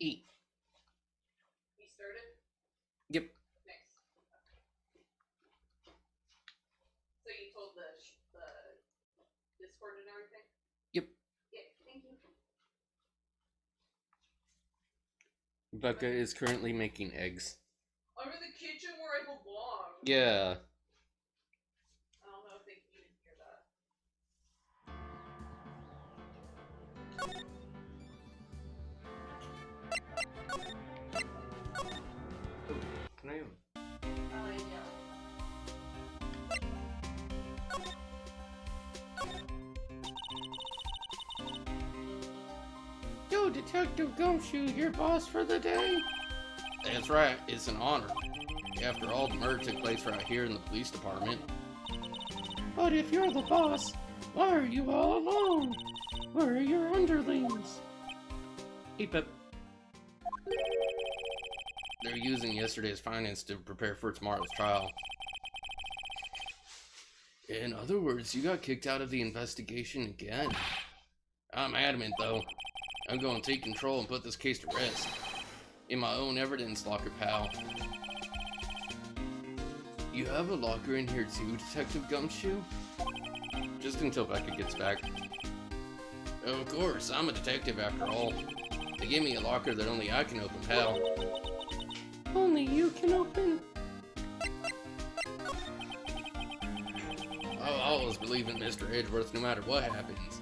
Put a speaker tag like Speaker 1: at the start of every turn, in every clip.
Speaker 1: Eat.
Speaker 2: You started?
Speaker 1: Yep.
Speaker 2: Nice. So you told the Discord and everything?
Speaker 1: Yep.
Speaker 2: Yeah, thank you.
Speaker 1: Becca is currently making eggs.
Speaker 2: I'm in the kitchen where I belong.
Speaker 1: Yeah.
Speaker 2: I don't know if they can even hear that.
Speaker 1: Oh, can I?
Speaker 2: Yeah.
Speaker 1: Yo, Detective Gumshoe, your boss for the day? That's right, it's an honor. After all, the murder took place right here in the police department. But if you're the boss, why are you all alone? Where are your underlings? Hey, Pep. They're using yesterday's findings to prepare for tomorrow's trial. In other words, you got kicked out of the investigation again. I'm adamant, though. I'm going to take control and put this case to rest. In my own evidence locker, pal. You have a locker in here too, Detective Gumshoe? Just until Becca gets back. Of course, I'm a detective after all. They gave me a locker that only I can open, pal. Only you can open? I'll always believe in Mr. Edgeworth no matter what happens.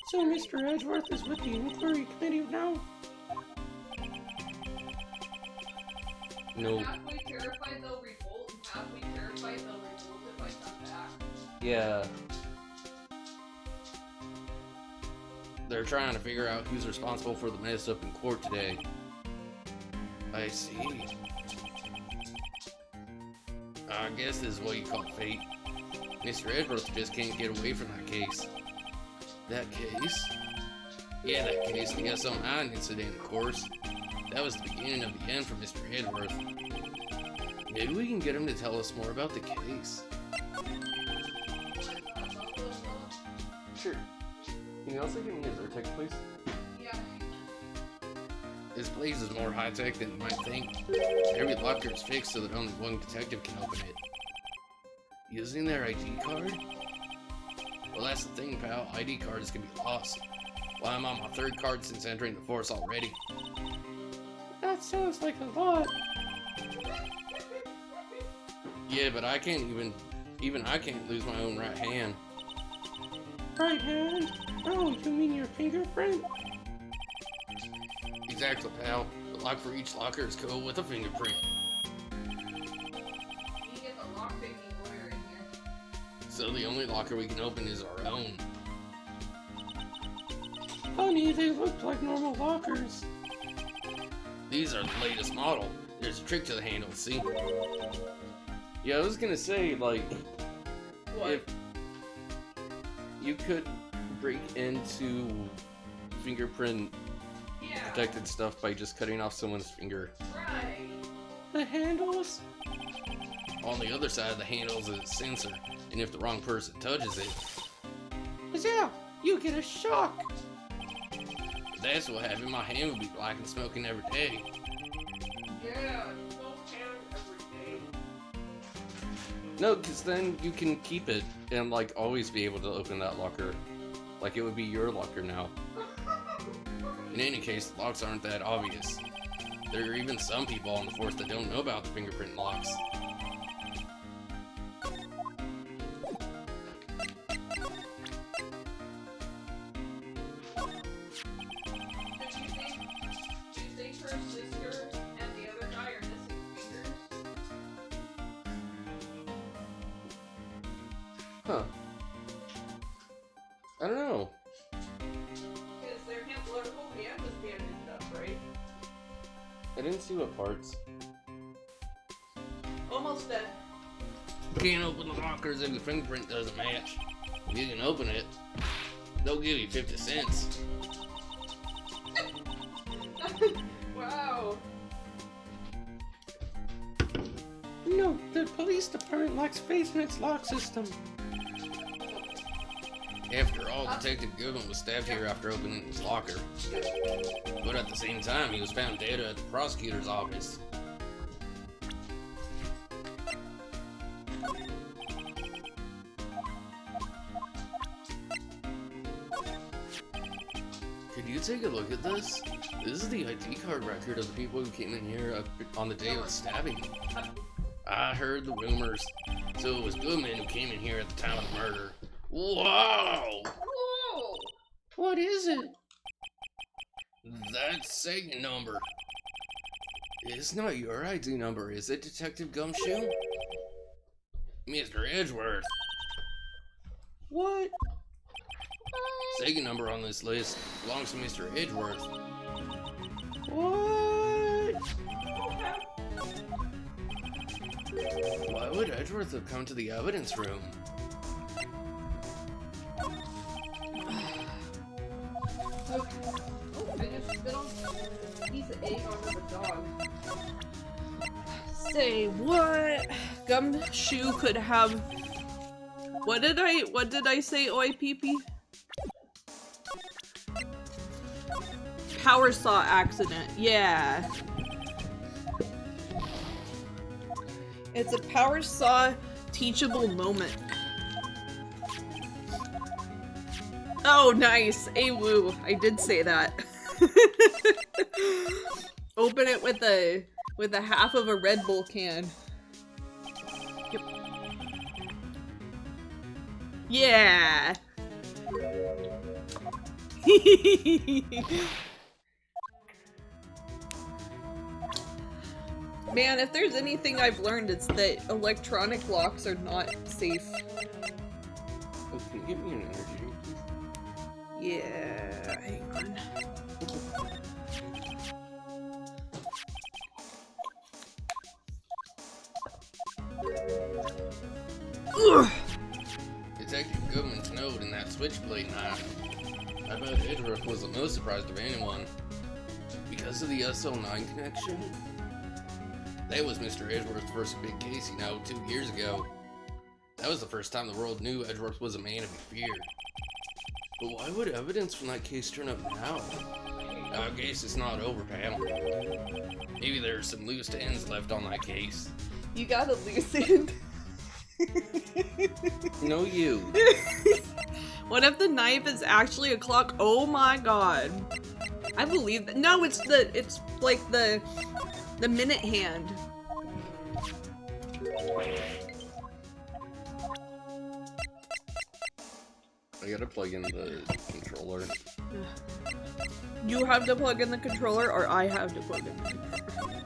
Speaker 1: So Mr. Edgeworth is with the inquiry committee now? No.
Speaker 2: Halfway terrified they'll revolt, and halfway terrified they'll revolt if I come back.
Speaker 1: Yeah. They're trying to figure out who's responsible for the mess up in court today. I see. I guess this is what you call fate. Mr. Edgeworth just can't get away from that case. That case? Yeah, that case. The S09 incident, of course. That was the beginning of the end for Mr. Edgeworth. Maybe we can get him to tell us more about the case. Sure. Can you also give me his Zyrtec, please?
Speaker 2: Yeah.
Speaker 1: This place is more high-tech than you might think. Every locker is fixed so that only one detective can open it. Using their ID card? Well, that's the thing, pal. ID cards can be lost. Well, I'm on my third card since entering the force already. That sounds like a lot. Yeah, but I can't even I can't lose my own right hand. Right hand? Oh, you mean your fingerprint? Exactly, pal. The lock for each locker is coded with a fingerprint.
Speaker 2: You get the lockpicking lawyer in here.
Speaker 1: So the only locker we can open is our own. Funny, they look like normal lockers. These are the latest model. There's a trick to the handle, see? Yeah, I was gonna say, like,
Speaker 2: What?
Speaker 1: if you could break into fingerprint protected stuff by just cutting off someone's finger.
Speaker 2: Right.
Speaker 1: The handles? On the other side of the handles is a sensor, and if the wrong person touches it, yeah, you get a shock. That's what having my hand would be like and smoking every day.
Speaker 2: Yeah, smoke hand every day.
Speaker 1: No, because then you can keep it and like always be able to open that locker. Like it would be your locker now. In any case, the locks aren't that obvious. There are even some people on the force that don't know about the fingerprint locks.
Speaker 2: Do you think her sister and the other guy are missing fingers?
Speaker 1: Huh. I don't know.
Speaker 2: Because their whole hand was bandaged up, right?
Speaker 1: I didn't see what parts.
Speaker 2: Almost dead.
Speaker 1: Can't open the lockers if your fingerprint doesn't match. If you can open it, they'll give you 50 cents.
Speaker 2: Wow.
Speaker 1: No, the police department lacks faith in its lock system. After all, Detective Goodman was stabbed here after opening his locker. But at the same time, he was found dead at the prosecutor's office. Could you take a look at this? This is the ID card record of the people who came in here on the day of the stabbing. I heard the rumors. So it was Goodman who came in here at the time of the murder. Whoa!
Speaker 2: Whoa!
Speaker 1: What is it? That segment number. It's not your ID number, is it, Detective Gumshoe? Mr. Edgeworth. What? Segment number on this list belongs to Mr. Edgeworth. What? Why would Edgeworth have come to the evidence room?
Speaker 2: Oh, I just spit on a piece of egg onto the dog.
Speaker 3: Say what? Gumshoe could have. What did I say? OIPP? Power saw accident. Yeah. It's a power saw teachable moment. Oh, nice. Awoo. I did say that. Open it with a half of a Red Bull can. Yep. Yeah. Man, if there's anything I've learned, it's that electronic locks are not safe.
Speaker 1: Oh, can you give me an energy drink, please?
Speaker 3: Yeah, hang on. Ugh.
Speaker 1: Detective Goodman's note in that switchblade knife. I bet Edgeworth was the most surprised of anyone. Because of the SL9 connection? That was Mr. Edgeworth's first big case, 2 years ago. That was the first time the world knew Edgeworth was a man to be feared. But why would evidence from that case turn up now? I guess it's not over, pal. Maybe there's some loose ends left on that case.
Speaker 3: You got a loose end.
Speaker 1: No, you.
Speaker 3: What if the knife is actually a clock? Oh my god. I believe that. No, it's like the minute hand.
Speaker 1: I gotta plug in the controller.
Speaker 3: You have to plug in the controller, or I have to plug in the controller.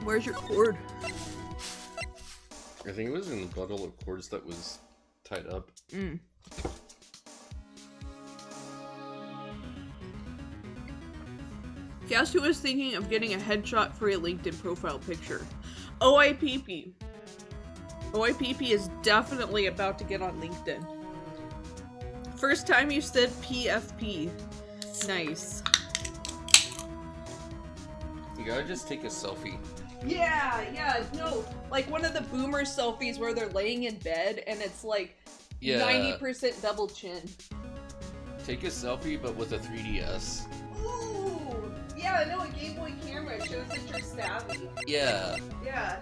Speaker 3: Where's your cord?
Speaker 1: I think it was in the bundle of cords that was tied up.
Speaker 3: Mm. Guess who was thinking of getting a headshot for a LinkedIn profile picture? OIPP. OIPP is definitely about to get on LinkedIn. First time you said PFP. Nice.
Speaker 1: You gotta just take a selfie.
Speaker 3: Yeah, no. Like one of the boomer selfies where they're laying in bed and it's like 90% double chin.
Speaker 1: Take a selfie, but with a 3DS.
Speaker 3: Ooh! Yeah, I know, a Game Boy camera shows that you're savvy.
Speaker 1: Yeah.
Speaker 3: Yeah.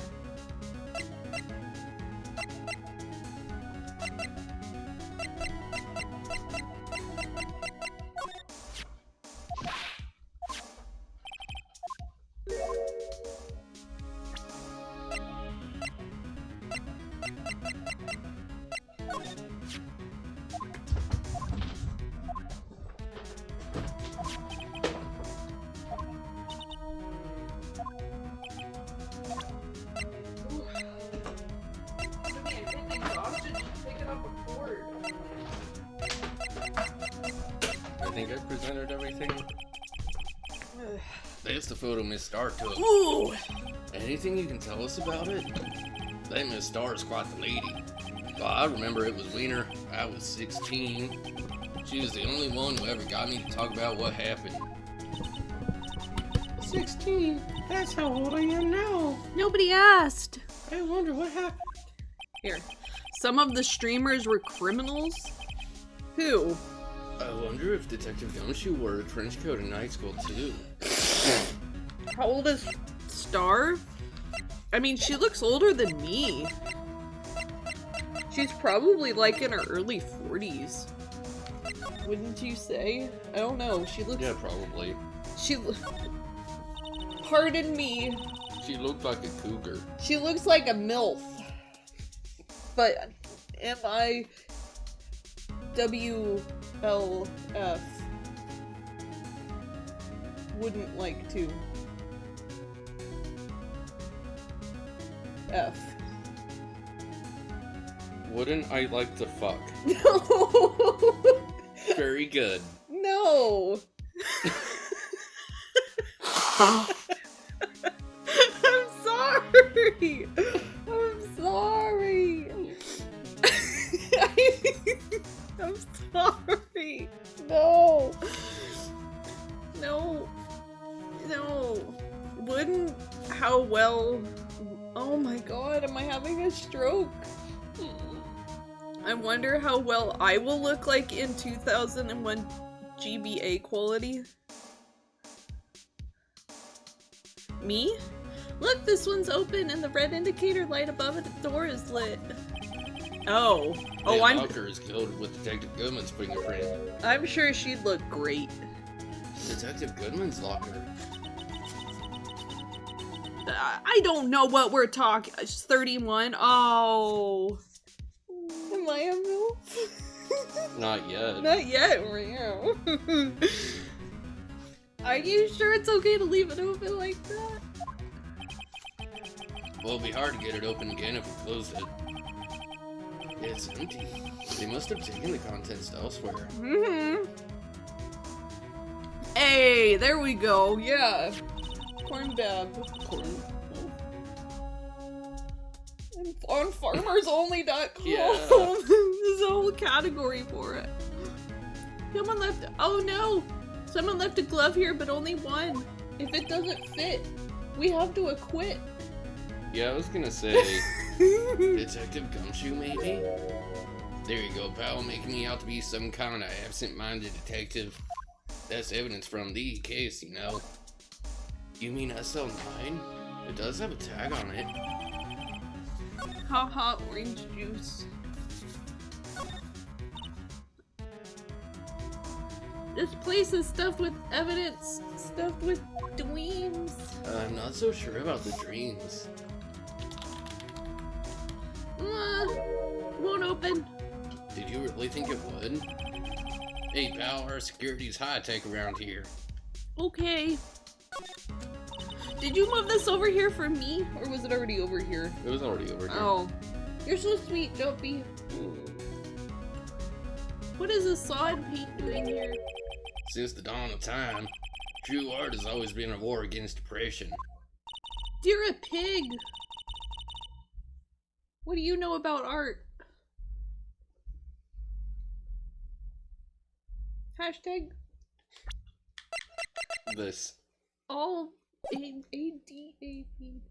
Speaker 1: I think I presented everything. That's the photo Miss Star took.
Speaker 3: Ooh!
Speaker 1: Anything you can tell us about it? That Miss Star is quite the lady. Well, I remember it was winter. I was 16. She was the only one who ever got me to talk about what happened. 16. That's how old I am now.
Speaker 3: Nobody asked.
Speaker 1: I wonder what happened.
Speaker 3: Here. Some of the streamers were criminals? Who?
Speaker 1: I wonder if Detective Gumshoe wore a trench coat in high school too.
Speaker 3: How old is Star? I mean, she looks older than me. She's probably like in her early 40s. Wouldn't you say? I don't know. She looks.
Speaker 1: Yeah, probably.
Speaker 3: Pardon me.
Speaker 1: She looked like a cougar.
Speaker 3: She looks like a MILF. But MIWLF wouldn't like to. F.
Speaker 1: Wouldn't I like to fuck?
Speaker 3: No!
Speaker 1: Very good.
Speaker 3: No! I'm sorry! I'm sorry! I'm sorry! No! No! No! Wouldn't how well... Oh my god, am I having a stroke? I wonder how well I will look like in 2001 GBA quality. Me? Look, this one's open and the red indicator light above the door is lit. Oh. Oh,
Speaker 1: The locker is filled with Detective Goodman's fingerprint.
Speaker 3: I'm sure she'd look great.
Speaker 1: Detective Goodman's locker.
Speaker 3: I don't know what we're talking. It's 31. Oh. Am I a MILF?
Speaker 1: Not yet.
Speaker 3: Not yet, Rio. Are you sure it's okay to leave it open like that?
Speaker 1: Well, it'd be hard to get it open again if we closed it. It's empty. They must have taken the contents elsewhere.
Speaker 3: Mm-hmm. Hey, there we go. Yeah. Corn bab.
Speaker 1: Corn.
Speaker 3: On farmersonly.com.
Speaker 1: Yeah.
Speaker 3: There's a whole category for it. Someone left. Oh no! Someone left a glove here, but only one. If it doesn't fit, we have to acquit.
Speaker 1: Yeah, I was gonna say Detective Gumshoe, maybe? There you go, pal, making me out to be some kind of absent-minded detective. That's evidence from the case, you know. You mean SL9? It does have a tag on it.
Speaker 3: Haha, orange juice. This place is stuffed with evidence, stuffed with dreams.
Speaker 1: I'm not so sure about the dreams.
Speaker 3: Won't open.
Speaker 1: Did you really think it would? Hey pal, our security's high-tech around here.
Speaker 3: Okay. Did you move this over here for me, or was it already over here?
Speaker 1: It was already over here.
Speaker 3: Oh. You're so sweet, Dopey. What is this sod paint doing here?
Speaker 1: Since the dawn of time, true art has always been a war against oppression.
Speaker 3: You're a pig. What do you know about art? Hashtag
Speaker 1: This.
Speaker 3: all A-D-A-B.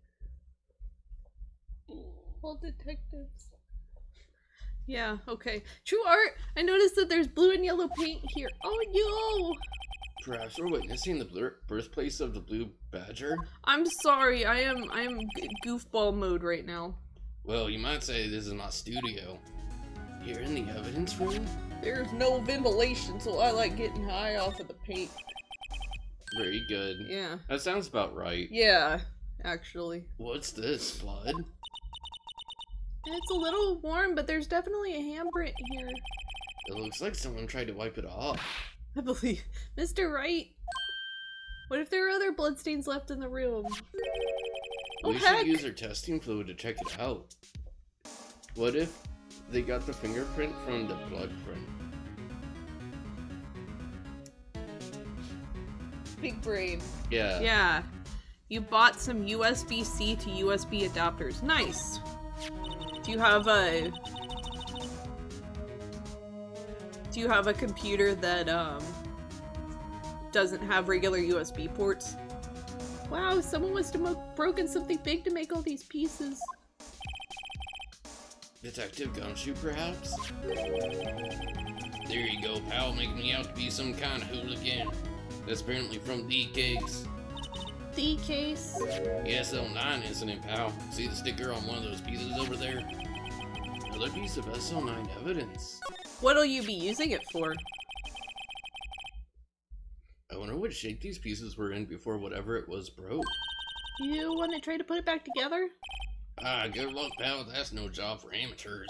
Speaker 3: All detectives. Yeah, okay. True art! I noticed that there's blue and yellow paint here. Oh, yo!
Speaker 1: Perhaps we're witnessing the birthplace of the Blue Badger?
Speaker 3: I'm sorry, I am goofball mode right now.
Speaker 1: Well, you might say this is my studio. Here in the evidence room?
Speaker 3: There's no ventilation, so I like getting high off of the paint.
Speaker 1: Very good.
Speaker 3: Yeah.
Speaker 1: That sounds about right.
Speaker 3: Yeah, actually.
Speaker 1: What's this, blood?
Speaker 3: It's a little warm, but there's definitely a handprint here.
Speaker 1: It looks like someone tried to wipe it off.
Speaker 3: I believe. Mr. Wright! What if there are other bloodstains left in the room? Oh,
Speaker 1: We
Speaker 3: heck!
Speaker 1: should use our testing fluid to check it out. What if they got the fingerprint from the blood print?
Speaker 3: Big brain.
Speaker 1: Yeah.
Speaker 3: Yeah. You bought some USB-C to USB adapters. Nice. Do you have a... Do you have a computer that, doesn't have regular USB ports? Wow, someone must have broken something big to make all these pieces.
Speaker 1: Detective Gumshoe, perhaps? There you go, pal, making me out to be some kind of hooligan. That's apparently from the case.
Speaker 3: The case?
Speaker 1: The SL9 incident, pal. See the sticker on one of those pieces over there? Another piece of SL9 evidence.
Speaker 3: What'll you be using it for?
Speaker 1: I wonder what shape these pieces were in before whatever it was broke.
Speaker 3: You want to try to put it back together?
Speaker 1: Ah, good luck, pal. That's no job for amateurs.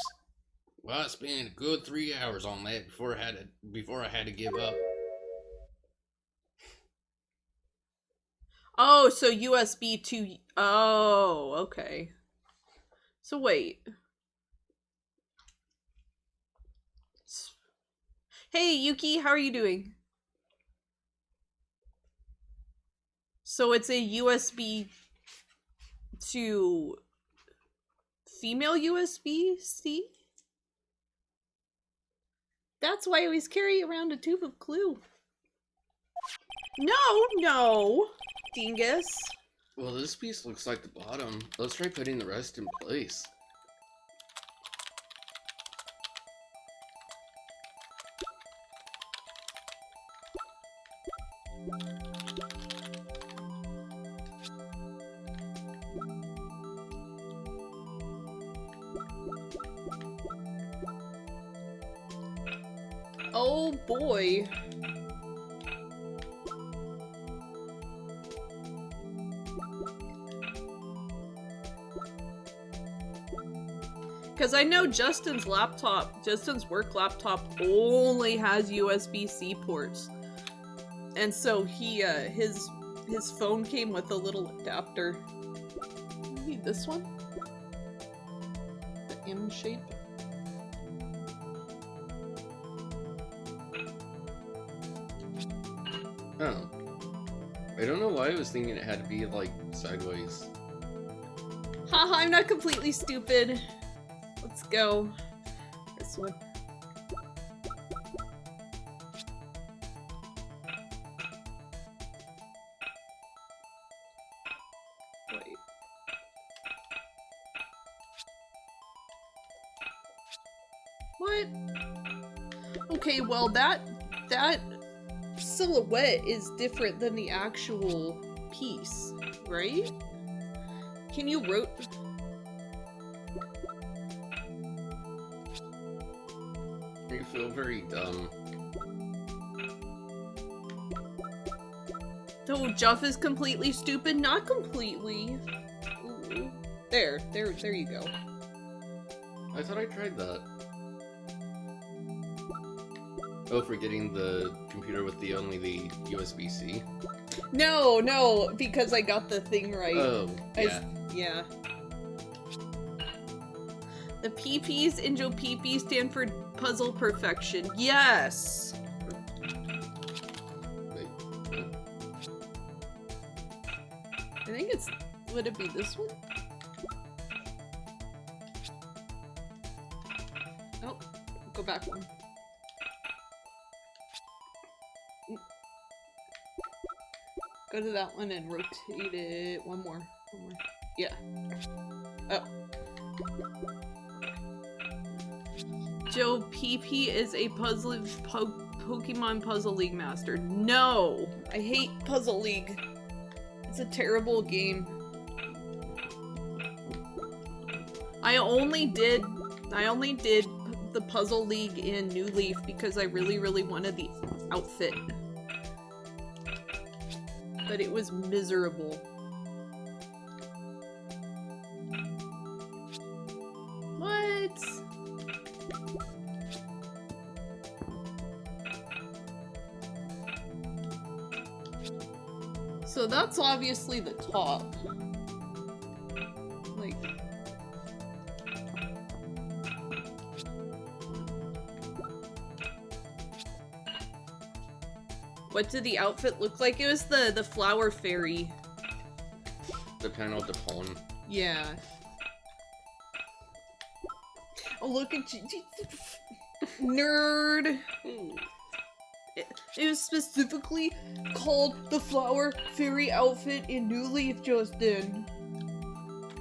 Speaker 1: Well, I spent a good 3 hours on that before I had to give up.
Speaker 3: Oh, so USB to... Oh, okay. So wait. Hey, Yuki, how are you doing? So it's a USB to female USB-C? That's why I always carry around a tube of glue. No, dingus.
Speaker 1: Well, this piece looks like the bottom. Let's try putting the rest in place.
Speaker 3: Oh boy. Because I know Justin's work laptop only has USB-C ports. And so his phone came with a little adapter. Maybe this one? The M shape?
Speaker 1: Oh. I don't know why I was thinking it had to be, like, sideways.
Speaker 3: Haha, I'm not completely stupid. Let's go. This one. Wait. What? Okay, well that silhouette is different than the actual piece, right? Can you rotate?
Speaker 1: You feel very dumb.
Speaker 3: Oh, Juff is completely stupid? Not completely. Ooh. There you go.
Speaker 1: I thought I tried that. Oh, for getting the computer with only the USB-C?
Speaker 3: No, because I got the thing right.
Speaker 1: Oh, yeah.
Speaker 3: Yeah. The PPs in Joe PP stand for puzzle perfection. Yes!
Speaker 1: Wait.
Speaker 3: I think it's... Would it be this one? Oh, go back one. Go to that one and rotate it. One more. Yeah. Oh. Joe PP is a Pokemon Puzzle League master. No! I hate Puzzle League. It's a terrible game. I only did the Puzzle League in New Leaf because I really wanted the outfit. But it was miserable. What? So that's obviously the top. Like... What did the outfit look like? It was the flower fairy.
Speaker 1: The panel de Pon.
Speaker 3: Yeah. Oh, look at you. Nerd! It was specifically called the Flower Fairy outfit in New Leaf, Justin.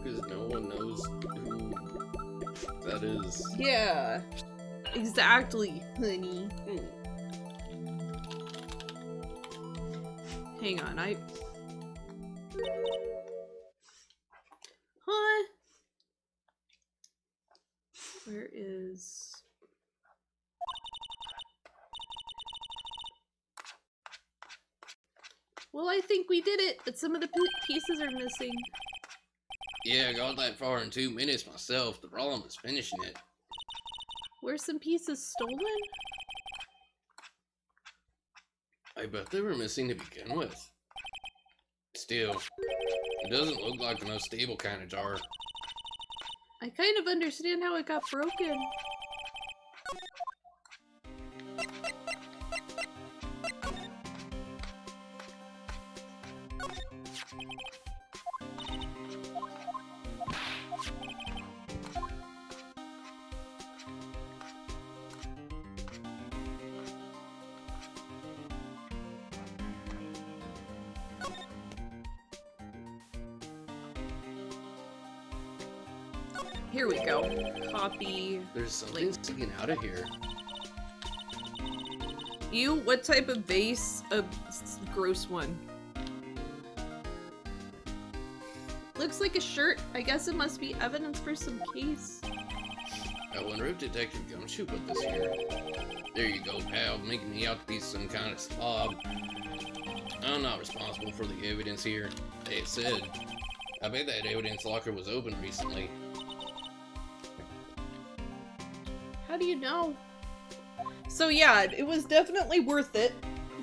Speaker 1: Because no one knows who that is.
Speaker 3: Yeah. Exactly, honey. Hang on, Huh? Where is... Well, I think we did it, but some of the pieces are missing.
Speaker 1: Yeah, I got that far in 2 minutes myself. The problem is finishing it.
Speaker 3: Were some pieces stolen?
Speaker 1: I bet they were missing to begin with. Still, it doesn't look like the most stable kind of jar.
Speaker 3: I kind of understand how it got broken. Here we go. Copy.
Speaker 1: There's something sticking out of here.
Speaker 3: You? What type of vase? A gross one. Looks like a shirt. I guess it must be evidence for some case.
Speaker 1: I wonder if Detective Gumshoe put this here. There you go, pal, making me out to be some kind of slob. I'm not responsible for the evidence here. It said, I bet that evidence locker was open recently.
Speaker 3: How do you know? So yeah, it was definitely worth it,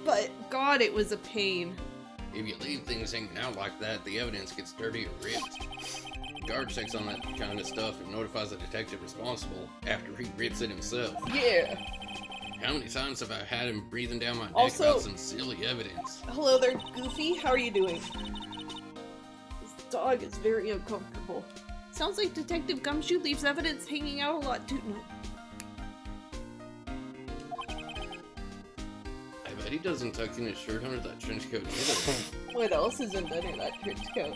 Speaker 3: but God, it was a pain.
Speaker 1: If you leave things hanging out like that, the evidence gets dirty or ripped. The guard checks on that kind of stuff and notifies the detective responsible after he rips it himself.
Speaker 3: Yeah.
Speaker 1: How many times have I had him breathing down my neck
Speaker 3: Also,
Speaker 1: about some silly evidence?
Speaker 3: Hello there, Goofy. How are you doing? This dog is very uncomfortable. Sounds like Detective Gumshoe leaves evidence hanging out a lot too. No.
Speaker 1: I bet he doesn't tuck in his shirt under that trench coat either.
Speaker 3: What else isn't under that trench coat?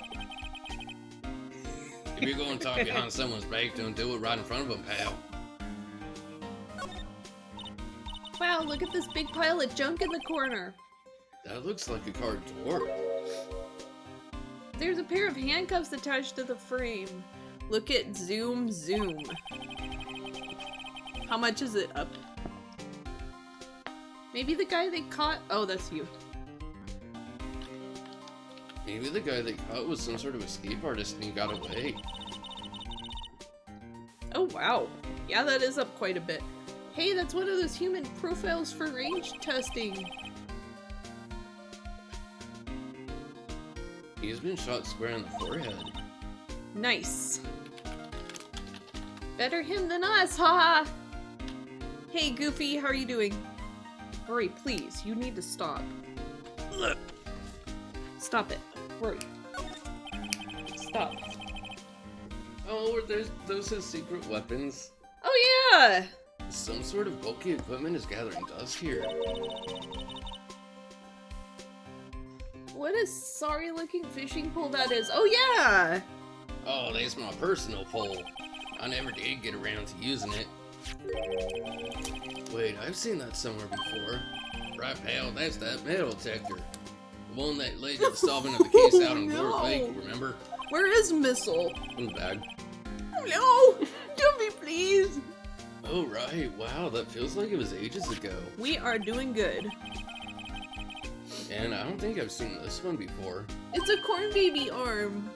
Speaker 1: If you're going to talk behind someone's back, don't do it right in front of them, pal.
Speaker 3: Wow, look at this big pile of junk in the corner.
Speaker 1: That looks like a car door.
Speaker 3: There's a pair of handcuffs attached to the frame. Look at zoom. How much is it up? Maybe the guy they caught? Oh, that's you.
Speaker 1: Maybe the guy they caught was some sort of escape artist and he got away.
Speaker 3: Oh, wow. Yeah, that is up quite a bit. Hey, that's one of those human profiles for range testing.
Speaker 1: He's been shot square in the forehead.
Speaker 3: Nice. Better him than us, haha! Hey, Goofy, how are you doing? Rory, please, you need to stop. Stop it. Rory. Stop.
Speaker 1: Oh, those his secret weapons.
Speaker 3: Oh, yeah!
Speaker 1: Some sort of bulky equipment is gathering dust here.
Speaker 3: What a sorry-looking fishing pole that is. Oh, yeah!
Speaker 1: Oh, that's my personal pole. I never did get around to using it. Wait, I've seen that somewhere before. Right, pal, that's that metal detector. The one that led to the solving of the case out on Gore Lake, remember?
Speaker 3: Where is Missile?
Speaker 1: In the bag.
Speaker 3: No! Jumpy, please!
Speaker 1: Oh, right. Wow, that feels like it was ages ago.
Speaker 3: We are doing good.
Speaker 1: And I don't think I've seen this one before.
Speaker 3: It's a corn baby arm.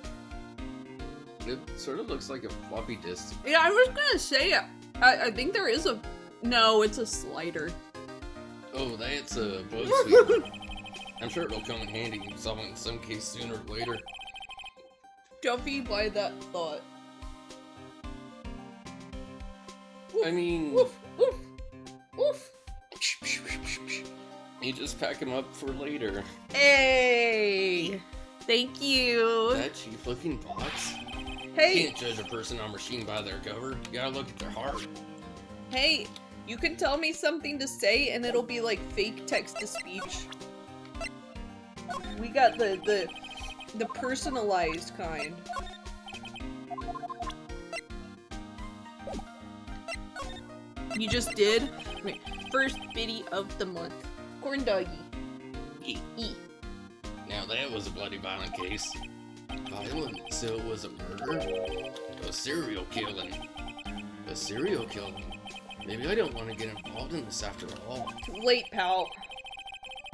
Speaker 1: It sort of looks like a floppy disk.
Speaker 3: Yeah, I was gonna say, I think there is a... No, it's a slider.
Speaker 1: Oh, that's a bug sweeper. I'm sure it'll come in handy in solving some case sooner or later.
Speaker 3: Jumpy by that thought.
Speaker 1: I mean...
Speaker 3: Woof, woof, woof.
Speaker 1: You just pack them up for later.
Speaker 3: Hey! Thank you.
Speaker 1: That cheap looking box? You
Speaker 3: Hey!
Speaker 1: can't judge a person on machine by their cover. You gotta look at their heart.
Speaker 3: Hey! You can tell me something to say and it'll be like fake text-to-speech. We got the personalized kind. You just did? Wait, first biddy of the month. Corn doggy. E.
Speaker 1: Now that was a bloody violent case. Violent? So it was a murder? A serial killing? A serial killing? Maybe I don't want to get involved in this after all.
Speaker 3: Too late, pal.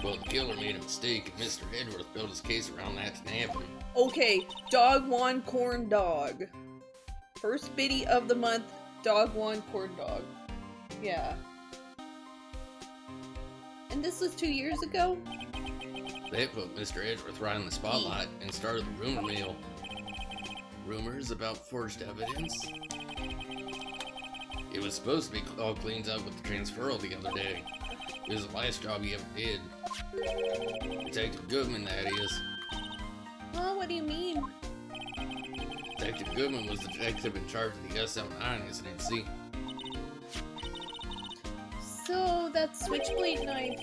Speaker 1: Well, the killer made a mistake, and Mr. Edgeworth built his case around that to nab him.
Speaker 3: Okay, dog won corn dog. First biddy of the month, dog won corn dog. Yeah. And this was 2 years ago?
Speaker 1: They put Mr. Edgeworth right in the spotlight and started the rumor mill. Rumors about forged evidence? It was supposed to be all cleaned up with the transferal the other day. It was the last job he ever did. Detective Goodman, that is.
Speaker 3: Oh, what do you mean?
Speaker 1: Detective Goodman was the detective in charge of the SL9 incident, see?
Speaker 3: So, that switchblade knife.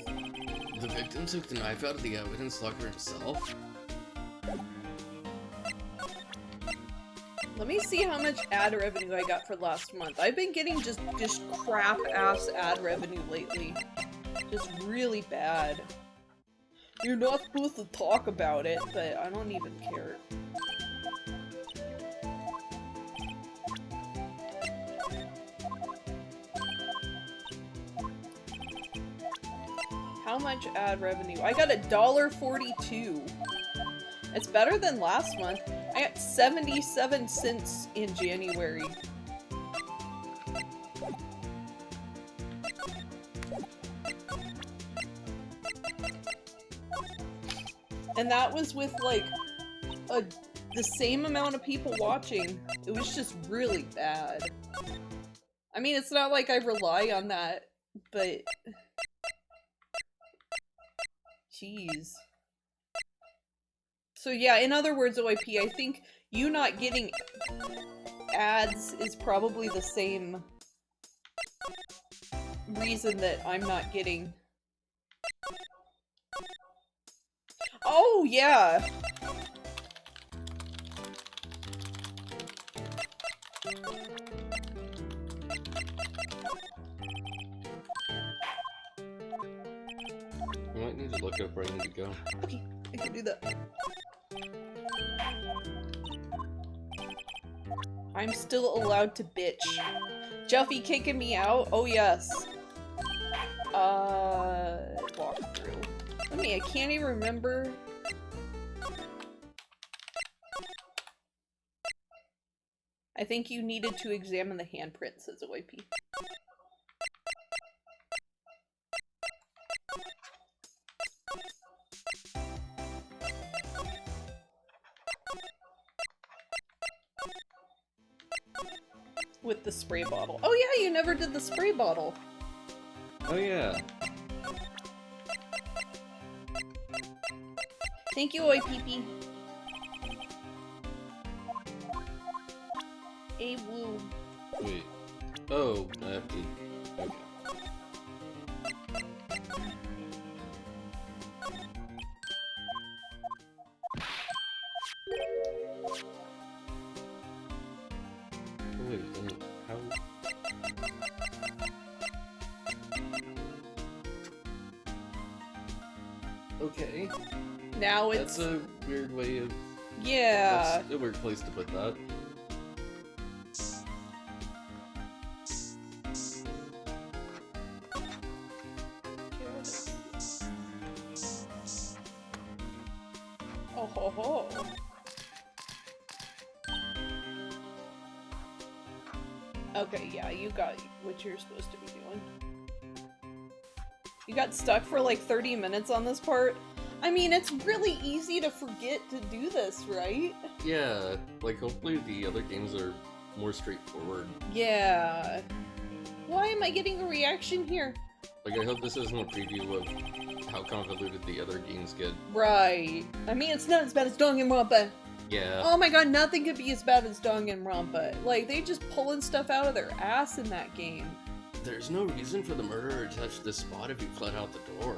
Speaker 1: The victim took the knife out of the evidence locker himself?
Speaker 3: Let me see how much ad revenue I got for last month. I've been getting just crap-ass ad revenue lately. Just really bad. You're not supposed to talk about it, but I don't even care. How much ad revenue? I got $1.42. It's better than last month. I got 77 cents in January. And that was with like the same amount of people watching. It was just really bad. I mean, it's not like I rely on that, but jeez. So yeah, in other words, OIP, I think you not getting ads is probably the same reason that I'm not getting. Oh, yeah!
Speaker 1: You might need to look up where I need to go.
Speaker 3: Okay, I can do that. I'm still allowed to bitch. Juffy kicking me out? Oh, yes. Walkthrough. I can't even remember. I think you needed to examine the handprint, says OIP. With the spray bottle. Oh yeah, you never did the spray bottle.
Speaker 1: Oh yeah.
Speaker 3: Thank you, OIPP. A woo.
Speaker 1: Wait. Oh, I have to... Okay. Wait, then how... Okay.
Speaker 3: Now it's...
Speaker 1: That's a weird way of...
Speaker 3: Yeah.
Speaker 1: That's a weird place to put that.
Speaker 3: Oh ho ho. Okay, yeah, you got what you're supposed to be doing. You got stuck for like 30 minutes on this part. I mean, it's really easy to forget to do this, right?
Speaker 1: Yeah, like hopefully the other games are more straightforward.
Speaker 3: Yeah. Why am I getting a reaction here?
Speaker 1: Like, I hope this isn't a preview of how convoluted the other games get.
Speaker 3: Right. I mean, it's not as bad as Danganronpa.
Speaker 1: Yeah.
Speaker 3: Oh my god, nothing could be as bad as Danganronpa. Like, they just pulling stuff out of their ass in that game.
Speaker 1: There's no reason for the murderer to touch this spot if he fled out the door.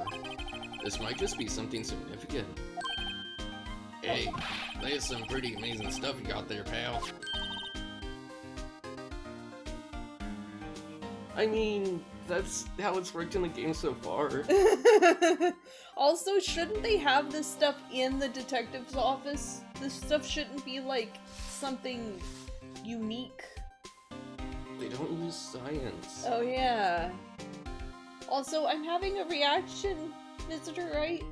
Speaker 1: This might just be something significant. Hey, there's some pretty amazing stuff you got there, pal. I mean, that's how it's worked in the game so far.
Speaker 3: Also, shouldn't they have this stuff in the detective's office? This stuff shouldn't be like something unique.
Speaker 1: They don't use science.
Speaker 3: Oh yeah. Also, I'm having a reaction, Mr. Wright.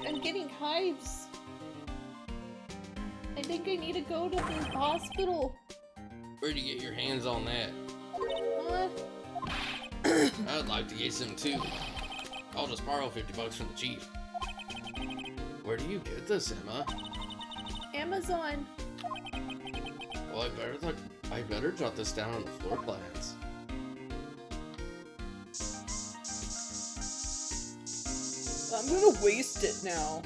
Speaker 3: I'm getting hives. I think I need to go to the hospital.
Speaker 1: Where'd you get your hands on that?
Speaker 3: What?
Speaker 1: I'd like to get some too. I'll just borrow $50 from the chief. Where do you get this, Emma?
Speaker 3: Amazon.
Speaker 1: Well, I better jot this down on the floor plans.
Speaker 3: I'm gonna waste it now.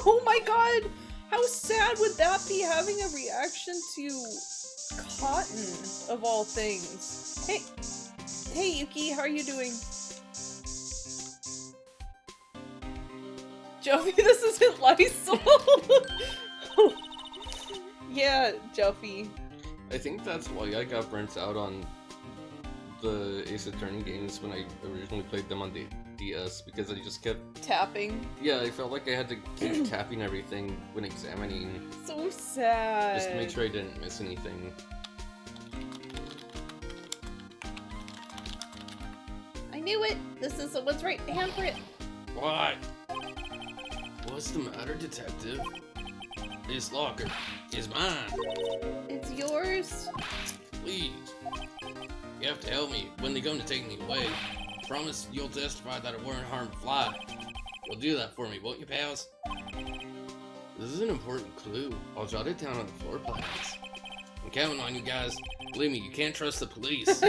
Speaker 3: Oh my god! How sad would that be, having a reaction to cotton, of all things? Hey Yuki, how are you doing? Joffy, this isn't Lysol! Yeah, Joffy.
Speaker 1: I think that's why I got burnt out on the Ace Attorney games when I originally played them on the DS, because I just kept
Speaker 3: Tapping.
Speaker 1: Yeah, I felt like I had to keep tapping everything when examining.
Speaker 3: So sad.
Speaker 1: Just to make sure I didn't miss anything.
Speaker 3: I knew it! This is someone's right handprint!
Speaker 1: What? What's the matter, detective? This locker is mine.
Speaker 3: It's yours?
Speaker 1: Please. You have to help me when they come to take me away. Promise you'll testify that I weren't harmed to fly. You'll do that for me, won't you, pals? This is an important clue. I'll jot it down on the floor plans. I'm counting on you guys. Believe me, you can't trust the police.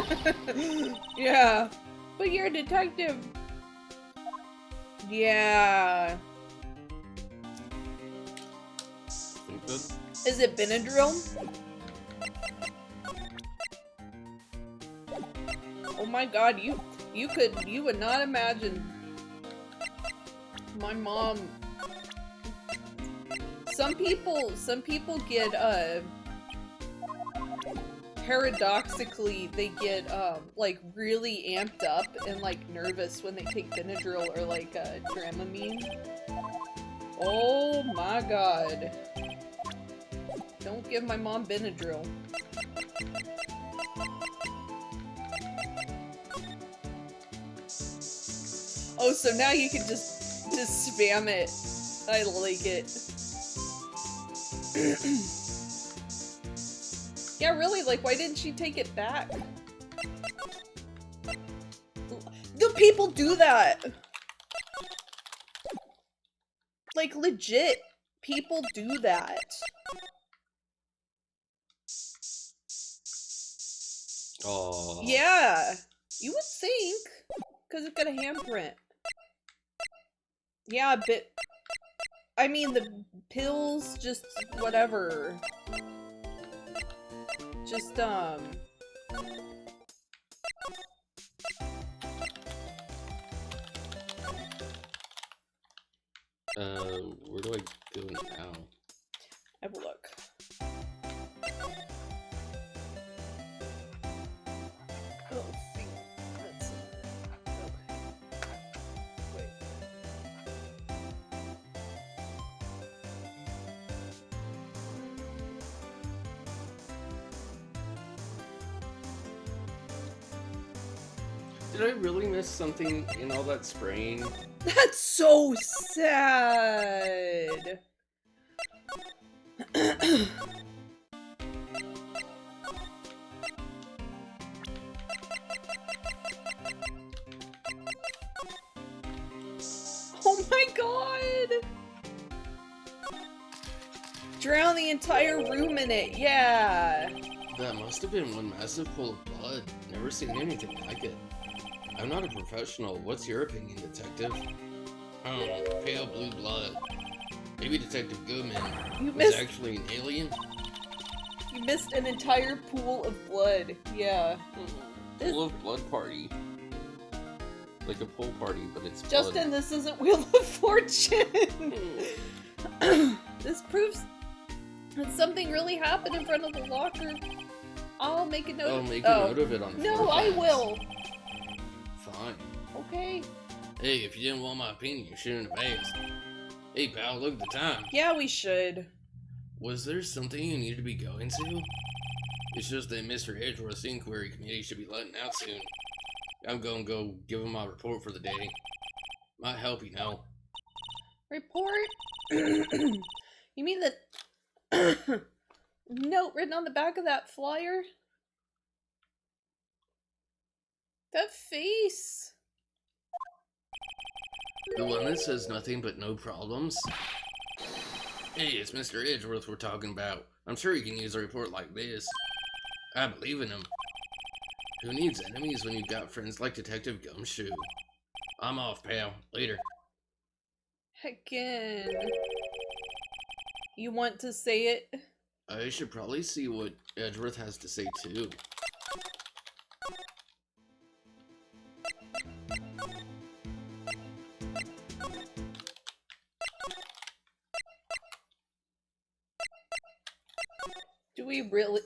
Speaker 3: Yeah. But you're a detective. Yeah.
Speaker 1: Think that-
Speaker 3: Is it Benadryl? Oh my god, you would not imagine. My mom. Some people get, paradoxically, they get, like, really amped up and, like, nervous when they take Benadryl or, like, Dramamine. Oh my god. Don't give my mom Benadryl. Oh, so now you can just spam it. I like it. Yeah, really, like, why didn't she take it back? Do people do that? Like, legit, people do that.
Speaker 1: Oh.
Speaker 3: Yeah, you would think, because it's got a handprint. Yeah, but I mean, the pills, just whatever. Just,
Speaker 1: where do I go now?
Speaker 3: have a look. Oh, let's see. Okay. Wait.
Speaker 1: Did I really miss something in all that spraying?
Speaker 3: That's so sad. Oh my god! Drown the entire room in it, yeah!
Speaker 1: That must have been one massive pool of blood. Never seen anything like it. I'm not a professional. What's your opinion, detective? Pale blue blood. Maybe Detective Goodman
Speaker 3: You
Speaker 1: was
Speaker 3: missed-
Speaker 1: actually an alien?
Speaker 3: You missed an entire pool of blood. Yeah. This-
Speaker 1: Pool of blood party. Like a pool party, but it's
Speaker 3: Justin, this isn't Wheel of Fortune! This proves that something really happened in front of the locker. I'll make a note.
Speaker 1: Oh, make a note of it on the
Speaker 3: No,
Speaker 1: floor
Speaker 3: I
Speaker 1: plans.
Speaker 3: will.
Speaker 1: Fine.
Speaker 3: Okay.
Speaker 1: Hey, if you didn't want my opinion, you shouldn't have asked. Hey, pal, look at the time.
Speaker 3: Yeah, we should.
Speaker 1: Was there something you need to be going to? It's just that Mr. Edgeworth's inquiry committee should be letting out soon. I'm gonna go give him my report for the day. Might help, you know.
Speaker 3: Report? You mean the note written on the back of that flyer? That face.
Speaker 1: The one that says nothing but no problems? Hey, it's Mr. Edgeworth we're talking about. I'm sure he can use a report like this. I believe in him. Who needs enemies when you've got friends like Detective Gumshoe? I'm off, pal. Later.
Speaker 3: Again. You want to say it?
Speaker 1: I should probably see what Edgeworth has to say, too.
Speaker 3: Do we really?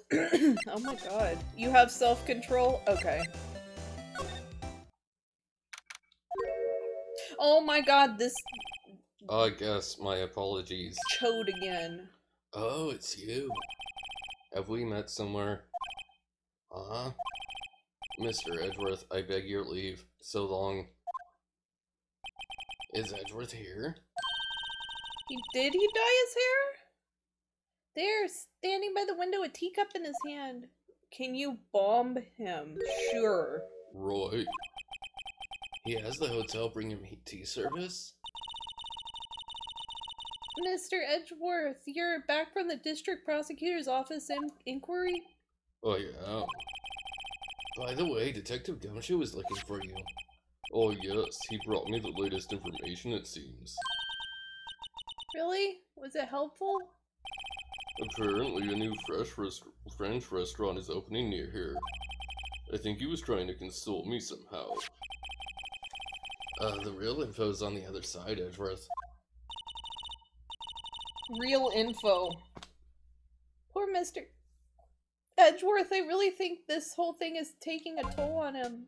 Speaker 3: Oh my god. You have self-control? Okay. Oh my god, this
Speaker 1: I guess my apologies.
Speaker 3: chode again.
Speaker 1: Oh, it's you. Have we met somewhere? Uh-huh. Mr. Edgeworth, I beg your leave. So long. Is Edgeworth here?
Speaker 3: Did he dye his hair? There, standing by the window, a teacup in his hand. Can you bomb him? Sure.
Speaker 1: Right. He has the hotel bring him tea service?
Speaker 3: Mr. Edgeworth, you're back from the district prosecutor's office inquiry?
Speaker 1: Oh, yeah. By the way, Detective Gumshoe is looking for you. Oh, yes. He brought me the latest information, it seems.
Speaker 3: Really? Was it helpful?
Speaker 1: Apparently, a new French restaurant is opening near here. I think he was trying to console me somehow. The real info's on the other side, Edgeworth.
Speaker 3: Real info. Poor Mr. Edgeworth, I really think this whole thing is taking a toll on him.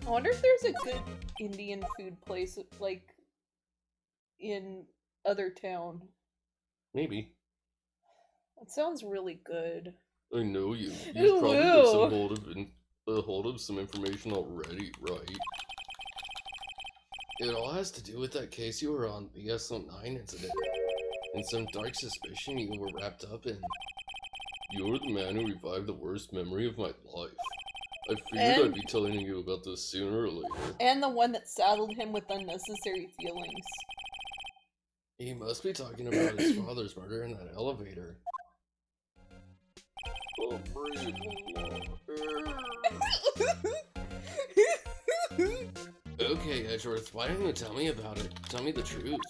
Speaker 3: I wonder if there's a good Indian food place, like, in other town.
Speaker 1: Maybe.
Speaker 3: That sounds really good.
Speaker 1: I know you.
Speaker 3: Ooh,
Speaker 1: You've probably got some
Speaker 3: ooh.
Speaker 1: hold of some information already, right? It all has to do with that case you were on, the S09 incident, and some dark suspicion you were wrapped up in. You're the man who revived the worst memory of my life. I figured I'd be telling you about this sooner or later.
Speaker 3: And the one that saddled him with unnecessary feelings.
Speaker 1: He must be talking about his father's murder in that elevator. Oh, breathe. Okay, Edgeworth, why don't you tell me about it? Tell me the truth.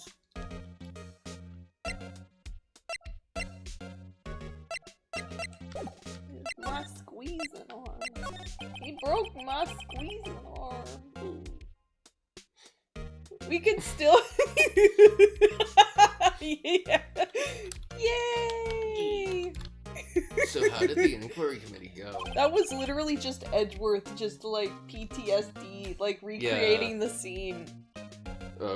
Speaker 3: My squeezing arm. He broke my squeezing arm. We can still. Yeah. Yay!
Speaker 1: So how did the inquiry committee go?
Speaker 3: That was literally just Edgeworth, just like PTSD, like recreating the scene.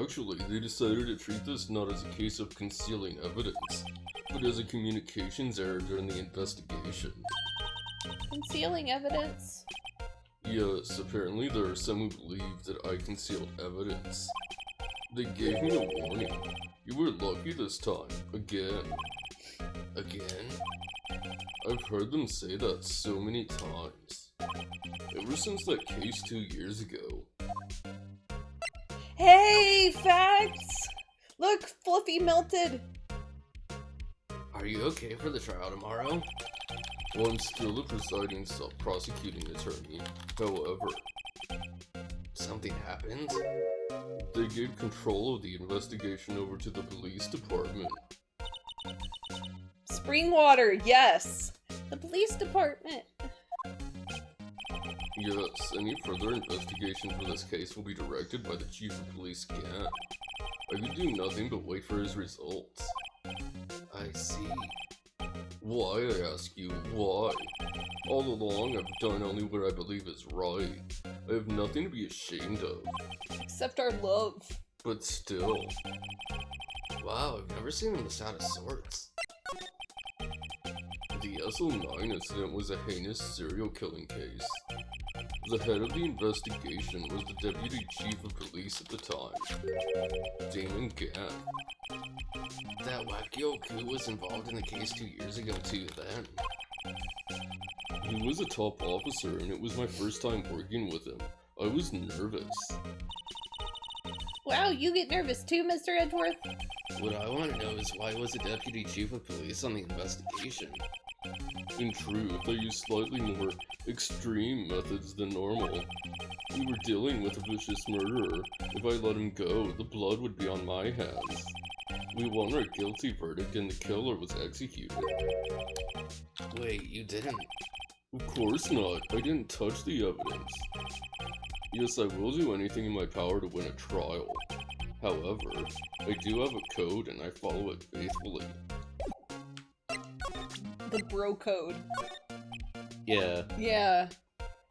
Speaker 1: Actually, they decided to treat this not as a case of concealing evidence, but as a communications error during the investigation.
Speaker 3: Concealing evidence?
Speaker 1: Yes, apparently there are some who believe that I concealed evidence. They gave me a warning. You were lucky this time. Again. Again? I've heard them say that so many times. Ever since that case 2 years ago.
Speaker 3: Hey, facts! Look, Fluffy melted.
Speaker 1: Are you okay for the trial tomorrow? Well, I'm still the presiding prosecuting attorney. However, something happened?
Speaker 4: They gave control of the investigation over to the police department.
Speaker 3: Springwater, yes. The police department.
Speaker 4: Yes, any further investigation for this case will be directed by the Chief of Police Gant. I could do nothing but wait for his results.
Speaker 1: I see.
Speaker 4: Why, I ask you, why? All along, I've done only what I believe is right. I have nothing to be ashamed of.
Speaker 3: Except our love.
Speaker 4: But still.
Speaker 1: Wow, I've never seen him this out of sorts.
Speaker 4: The SO9 incident was a heinous serial killing case. The head of the investigation was the Deputy Chief of Police at the time, Damon Gant.
Speaker 1: That wacky old coot was involved in the case 2 years ago too, then.
Speaker 4: He was a top officer and it was my first time working with him. I was nervous.
Speaker 3: Wow, you get nervous too, Mr. Edgeworth?
Speaker 1: What I want to know is why was the Deputy Chief of Police on the investigation?
Speaker 4: In truth, I used slightly more extreme methods than normal. We were dealing with a vicious murderer. If I let him go, the blood would be on my hands. We won our guilty verdict and the killer was executed.
Speaker 1: Wait, you didn't?
Speaker 4: Of course not. I didn't touch the evidence. Yes, I will do anything in my power to win a trial. However, I do have a code and I follow it faithfully.
Speaker 3: The bro code.
Speaker 4: Yeah.
Speaker 3: Yeah.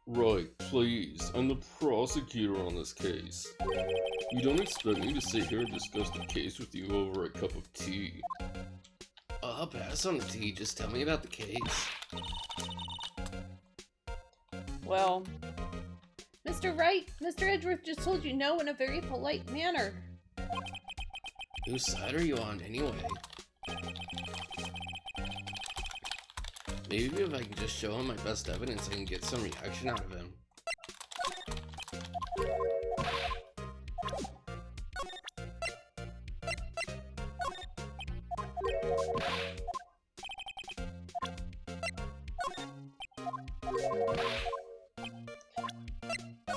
Speaker 4: Right, please. I'm the prosecutor on this case. You don't expect me to sit here and discuss the case with you over a cup of tea.
Speaker 1: I'll pass on the tea, just tell me about the case.
Speaker 3: Well, Mr. Wright, Mr. Edgeworth just told you no in a very polite manner.
Speaker 1: Whose side are you on, anyway? Maybe if I can just show him my best evidence, I can get some reaction out of him.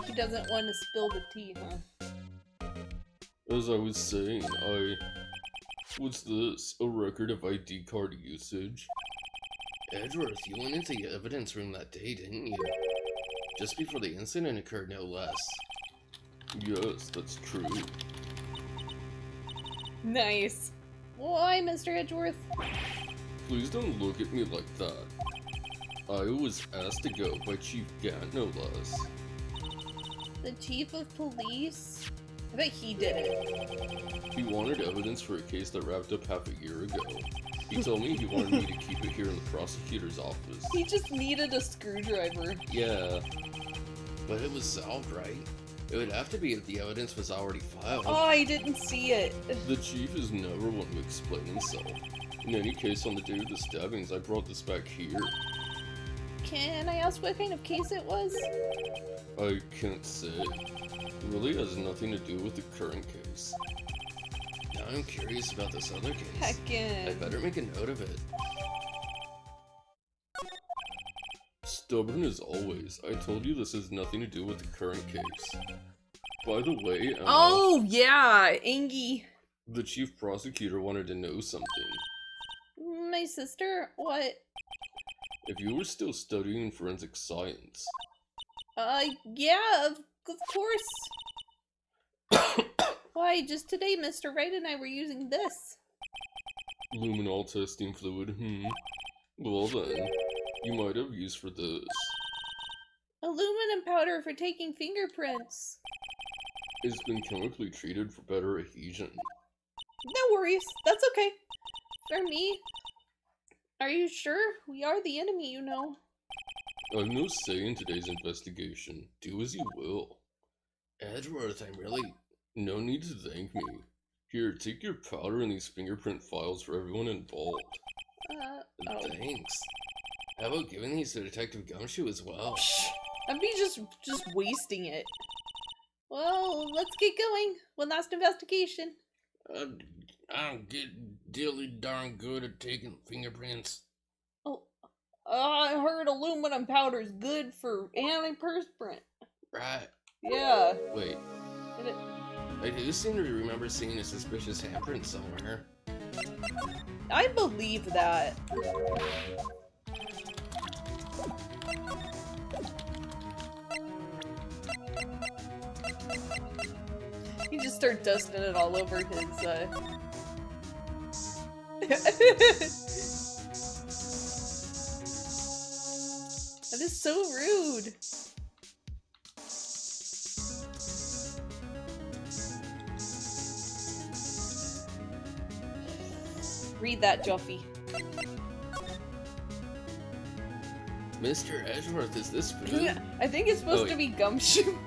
Speaker 3: He doesn't want to spill the tea, huh?
Speaker 4: As I was saying, what's this? A record of ID card usage?
Speaker 1: Edgeworth, you went into the evidence room that day, didn't you? Just before the incident occurred, no less.
Speaker 4: Yes, that's true.
Speaker 3: Nice. Why, Mr. Edgeworth?
Speaker 4: Please don't look at me like that. I was asked to go by Chief Gant, no less.
Speaker 3: The chief of police? I bet he did it.
Speaker 4: He wanted evidence for a case that wrapped up half a year ago. He told me he wanted me to keep it here in the prosecutor's office.
Speaker 3: He just needed a screwdriver.
Speaker 4: Yeah.
Speaker 1: But it was solved, right? It would have to be if the evidence was already filed.
Speaker 3: Oh, I didn't see it.
Speaker 4: The chief is never one to explain himself. In any case, on the day of the stabbings, I brought this back here.
Speaker 3: Can I ask what kind of case it was?
Speaker 4: I can't say. It really has nothing to do with the current case.
Speaker 1: Now I'm curious about this other case. I
Speaker 3: Heckin'.
Speaker 1: better make a note of it.
Speaker 4: Stubborn as always, I told you this has nothing to do with the current case. By the way, Emma,
Speaker 3: Oh, yeah, Angie.
Speaker 4: the chief prosecutor wanted to know something.
Speaker 3: My sister? What?
Speaker 4: If you were still studying forensic science,
Speaker 3: Yeah, of course. Why, just today Mr. Wright and I were using this.
Speaker 4: luminol testing fluid, Well then, you might have use for this.
Speaker 3: Aluminum powder for taking fingerprints.
Speaker 4: It's been chemically treated for better adhesion.
Speaker 3: No worries, that's okay. For me. Are you sure? We are the enemy, you know.
Speaker 4: I've no say in today's investigation. Do as you will.
Speaker 1: Edgeworth,
Speaker 4: No need to thank me. Here, take your powder and these fingerprint files for everyone involved.
Speaker 3: Oh.
Speaker 1: Thanks. How about giving these to Detective Gumshoe as well?
Speaker 3: I'd be just wasting it. Well, let's get going. One last investigation.
Speaker 1: I don't get dilly darn good at taking fingerprints.
Speaker 3: Oh, I heard aluminum powder's good for antiperspirant.
Speaker 1: Right.
Speaker 3: Yeah.
Speaker 1: Wait,
Speaker 3: And it,
Speaker 1: I do seem to remember seeing a suspicious handprint somewhere.
Speaker 3: I believe that. He just started dusting it all over his, That is so rude. Read that, Juffy.
Speaker 1: Mr. Edgeworth, is this food?
Speaker 3: I think it's supposed
Speaker 1: Oh,
Speaker 3: to be gumshoe.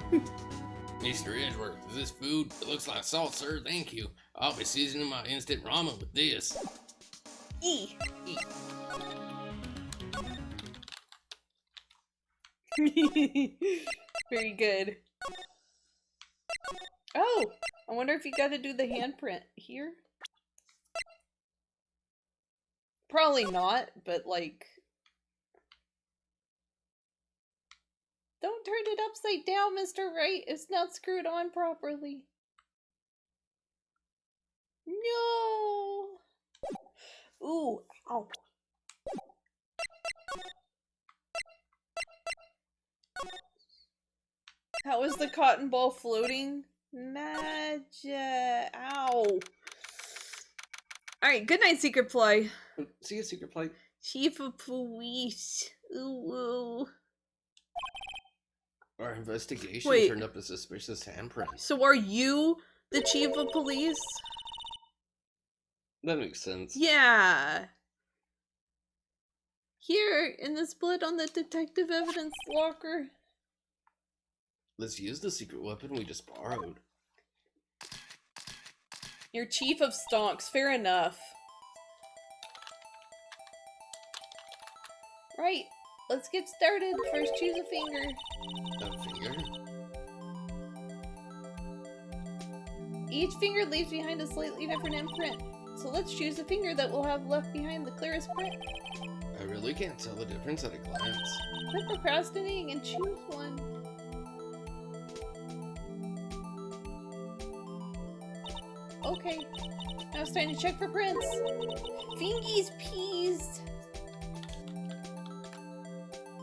Speaker 1: Mr. Edgeworth, is this food? It looks like salt, sir. Thank you. I'll be seasoning my instant ramen with this.
Speaker 3: E. Very good. Oh, I wonder if you got to do the handprint here. Probably not, but like, don't turn it upside down, Mr. Wright. It's not screwed on properly. No. Ooh, ow. How is the cotton ball floating? Magic. Ow. Alright, good night, Secret Fly.
Speaker 1: See you, Secret Plate.
Speaker 3: Chief of Police. Ooh, ooh.
Speaker 1: Our investigation
Speaker 3: Wait.
Speaker 1: turned up a suspicious handprint.
Speaker 3: So are you the Chief of Police?
Speaker 1: That makes sense.
Speaker 3: Yeah. Here, in the split on the detective evidence locker.
Speaker 1: Let's use the secret weapon we just borrowed.
Speaker 3: You're Chief of Stonks, fair enough. Right, let's get started. First choose a finger.
Speaker 1: A finger?
Speaker 3: Each finger leaves behind a slightly different imprint. So let's choose a finger that will have left behind the clearest print.
Speaker 1: I really can't tell the difference at a glance.
Speaker 3: Quit procrastinating and choose one. Okay, now it's time to check for prints. Fingies peas.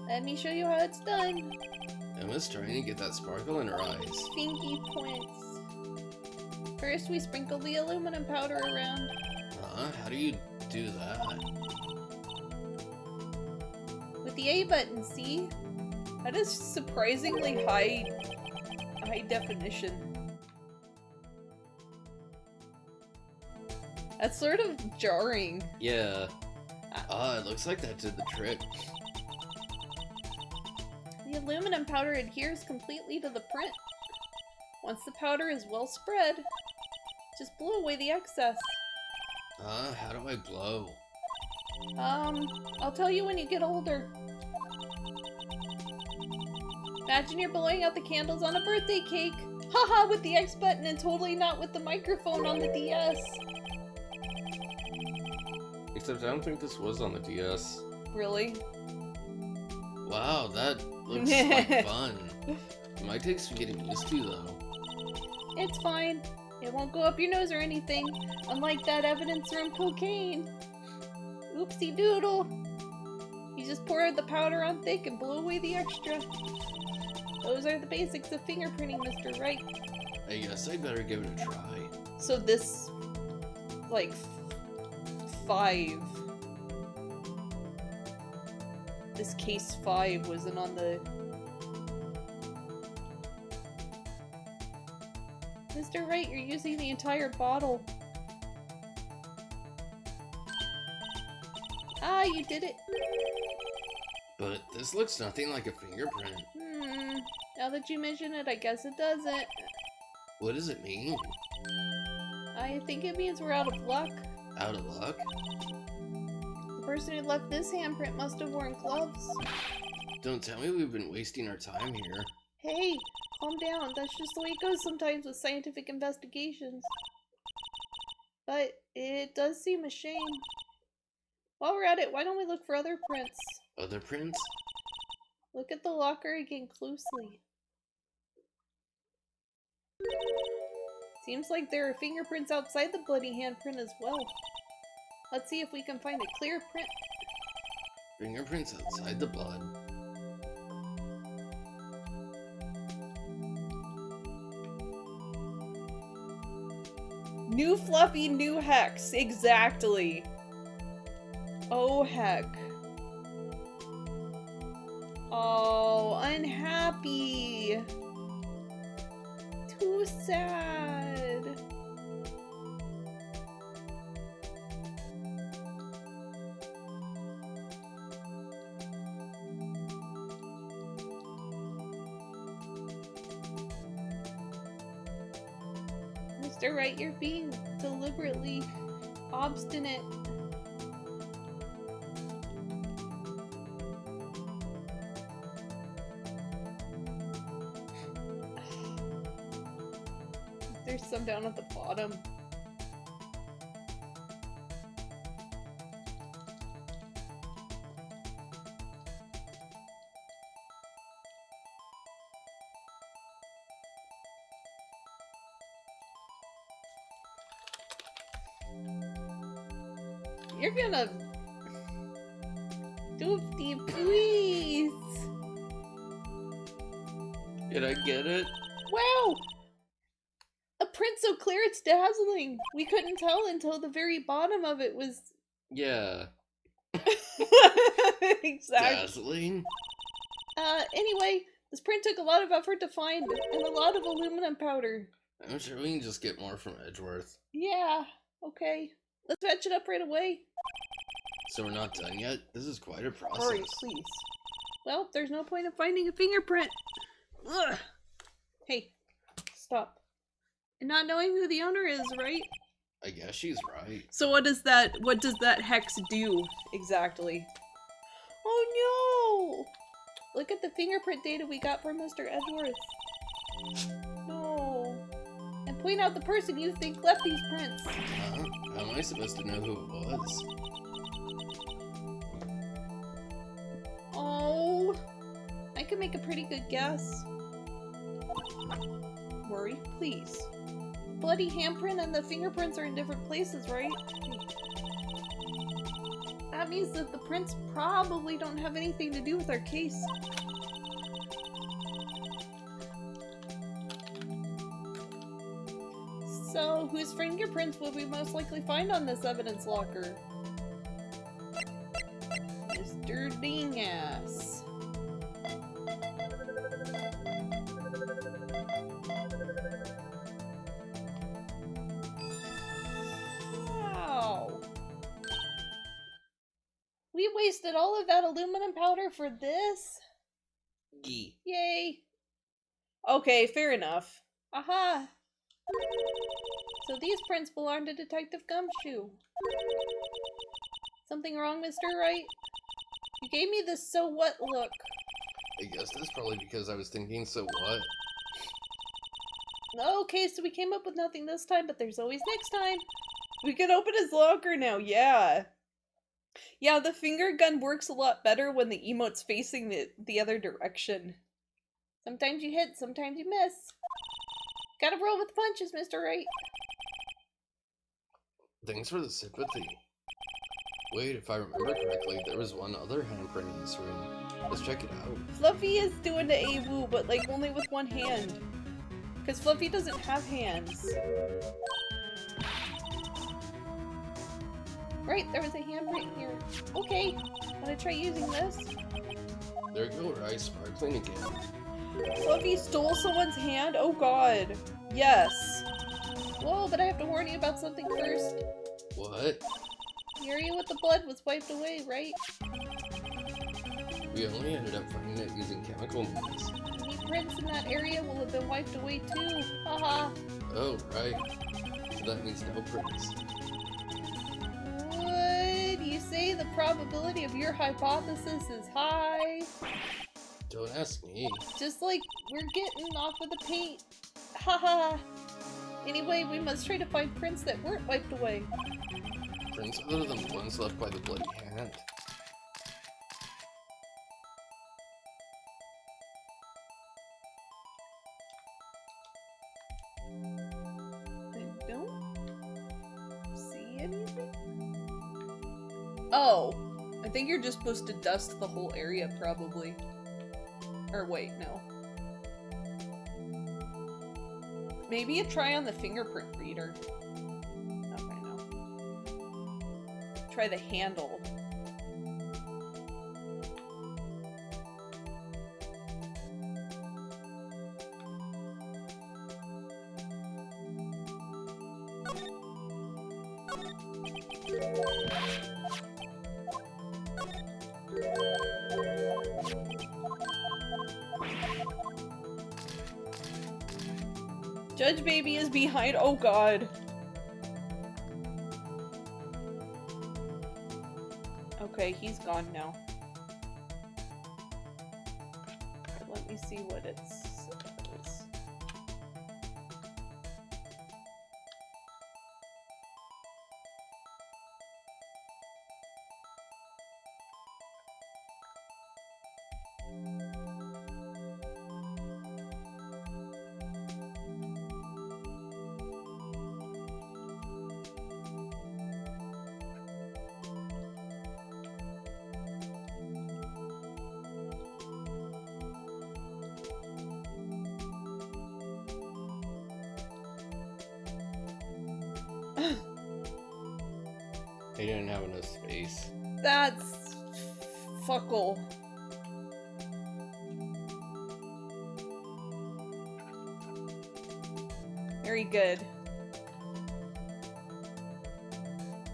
Speaker 3: Let me show you how it's done.
Speaker 1: Emma's trying to get that sparkle in her eyes.
Speaker 3: Fingy points. First, we sprinkle the aluminum powder around.
Speaker 1: How do you do that?
Speaker 3: With the A button, see? That is surprisingly high definition. That's sort of jarring.
Speaker 1: Yeah. It looks like that did the trick.
Speaker 3: The aluminum powder adheres completely to the print. Once the powder is well spread, just blow away the excess.
Speaker 1: How do I blow?
Speaker 3: I'll tell you when you get older. Imagine you're blowing out the candles on a birthday cake. Haha, with the X button and totally not with the microphone on the DS.
Speaker 1: Except I don't think this was on the DS.
Speaker 3: Really?
Speaker 1: Wow, that looks like fun. It might take some getting used to, though.
Speaker 3: It's fine. It won't go up your nose or anything, unlike that evidence room cocaine. Oopsie doodle. You just pour the powder on thick and blow away the extra. Those are the basics of fingerprinting, Mr. Wright.
Speaker 1: I guess I better give it a try.
Speaker 3: So this, like, 5. This case 5 wasn't on the... Mr. Wright, you're using the entire bottle. Ah, you did it.
Speaker 1: But this looks nothing like a fingerprint.
Speaker 3: Now that you mention it, I guess it doesn't.
Speaker 1: What does it mean?
Speaker 3: I think it means we're out of luck.
Speaker 1: Out of luck?
Speaker 3: The person who left this handprint must have worn gloves.
Speaker 1: Don't tell me we've been wasting our time here.
Speaker 3: Hey, calm down. That's just the way it goes sometimes with scientific investigations. But it does seem a shame. While we're at it, why don't we look for other prints?
Speaker 1: Other prints?
Speaker 3: Look at the locker again closely. Seems like there are fingerprints outside the bloody handprint as well. Let's see if we can find a clear print.
Speaker 1: Fingerprints outside the blood.
Speaker 3: New Fluffy, new Hex. Exactly. Oh, heck. Oh, unhappy. Too sad. Mr. Wright, you're being deliberately obstinate. There's some down at the bottom. You're gonna... Doofy, please!
Speaker 1: Did I get it?
Speaker 3: Wow! A print so clear it's dazzling! We couldn't tell until the very bottom of it was...
Speaker 1: Yeah.
Speaker 3: Exactly.
Speaker 1: Dazzling?
Speaker 3: Anyway, this print took a lot of effort to find, and a lot of aluminum powder.
Speaker 1: I'm sure we can just get more from Edgeworth.
Speaker 3: Yeah, okay. Let's fetch it up right away.
Speaker 1: So we're not done yet? This is quite a process.
Speaker 3: Hurry, please. Well, there's no point in finding a fingerprint. Ugh. Hey, stop. And not knowing who the owner is, right?
Speaker 1: I guess she's right.
Speaker 3: So what does that hex do exactly? Oh no! Look at the fingerprint data we got from Mr. Edgeworth. No. And point out the person you think left these prints.
Speaker 1: How am I supposed to know who it was?
Speaker 3: Oh. I can make a pretty good guess. Worry, please. Bloody handprint and the fingerprints are in different places, right? That means that the prints probably don't have anything to do with our case. So, whose fingerprints will we most likely find on this evidence locker? Mr. Dingass. Wow. We wasted all of that aluminum powder for this?
Speaker 1: Gee.
Speaker 3: Yay. Okay, fair enough. Aha. So these prints belong to Detective Gumshoe. Something wrong, Mr. Wright? You gave me this so what look.
Speaker 1: I guess that's probably because I was thinking, so what?
Speaker 3: Okay, so we came up with nothing this time, but there's always next time. We can open his locker now, yeah. Yeah, the finger gun works a lot better when the emote's facing the other direction. Sometimes you hit, sometimes you miss. Gotta roll with the punches, Mr. Wright.
Speaker 1: Thanks for the sympathy. Wait, if I remember correctly, there was one other handprint in this room. Let's check it out.
Speaker 3: Fluffy is doing the AWoo, but like only with one hand. Because Fluffy doesn't have hands. Right, there was a handprint here. Okay, wanna try using this?
Speaker 1: There you go, Wright, sparkling again.
Speaker 3: Fluffy stole someone's hand? Oh god. Yes. Whoa, but I have to warn you about something first.
Speaker 1: What?
Speaker 3: The area with the blood was wiped away, right?
Speaker 1: We only ended up finding it using chemical means.
Speaker 3: Any prints in that area will have been wiped away too. Haha.
Speaker 1: Oh, right. So that means no prints.
Speaker 3: Would you say the probability of your hypothesis is high?
Speaker 1: Don't ask me.
Speaker 3: Just like we're getting off of the paint. Haha. Anyway, we must try to find prints that weren't wiped away.
Speaker 1: Prints other than the ones left by the bloody hand.
Speaker 3: I don't see anything. Oh, I think you're just supposed to dust the whole area, probably. Or wait, no. Maybe a try on the fingerprint reader. Okay, no. Try the handle. Judge Baby is behind. Oh god. Okay, he's gone now. Let me see what it says.
Speaker 1: They didn't have enough space.
Speaker 3: That's fuckle. Very good.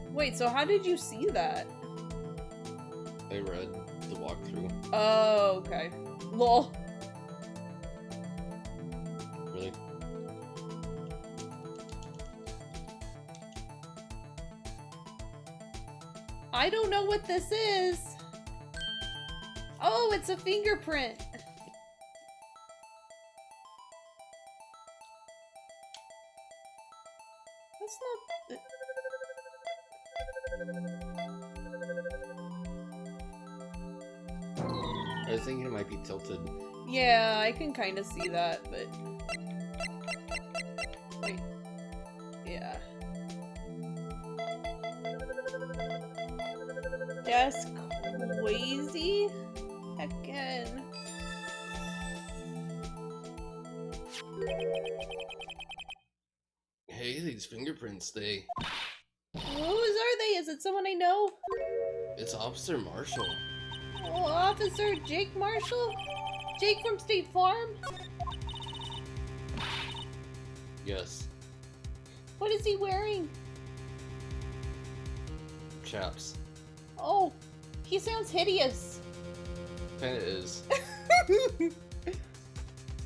Speaker 3: Wait, so how did you see that?
Speaker 1: I read the walkthrough.
Speaker 3: Oh, okay. Lol.
Speaker 1: Really?
Speaker 3: I don't know what this is. Oh, it's a fingerprint. That's not...
Speaker 1: I was thinking it might be tilted.
Speaker 3: Yeah, I can kind of see that, but... Wait. Yeah. That's crazy. Again.
Speaker 1: Hey, these fingerprints,
Speaker 3: Whose are they? Is it someone I know?
Speaker 1: It's Officer Marshall.
Speaker 3: Oh, Officer Jake Marshall? Jake from State Farm?
Speaker 1: Yes.
Speaker 3: What is he wearing?
Speaker 1: Chaps.
Speaker 3: Oh, he sounds hideous.
Speaker 1: Kinda is.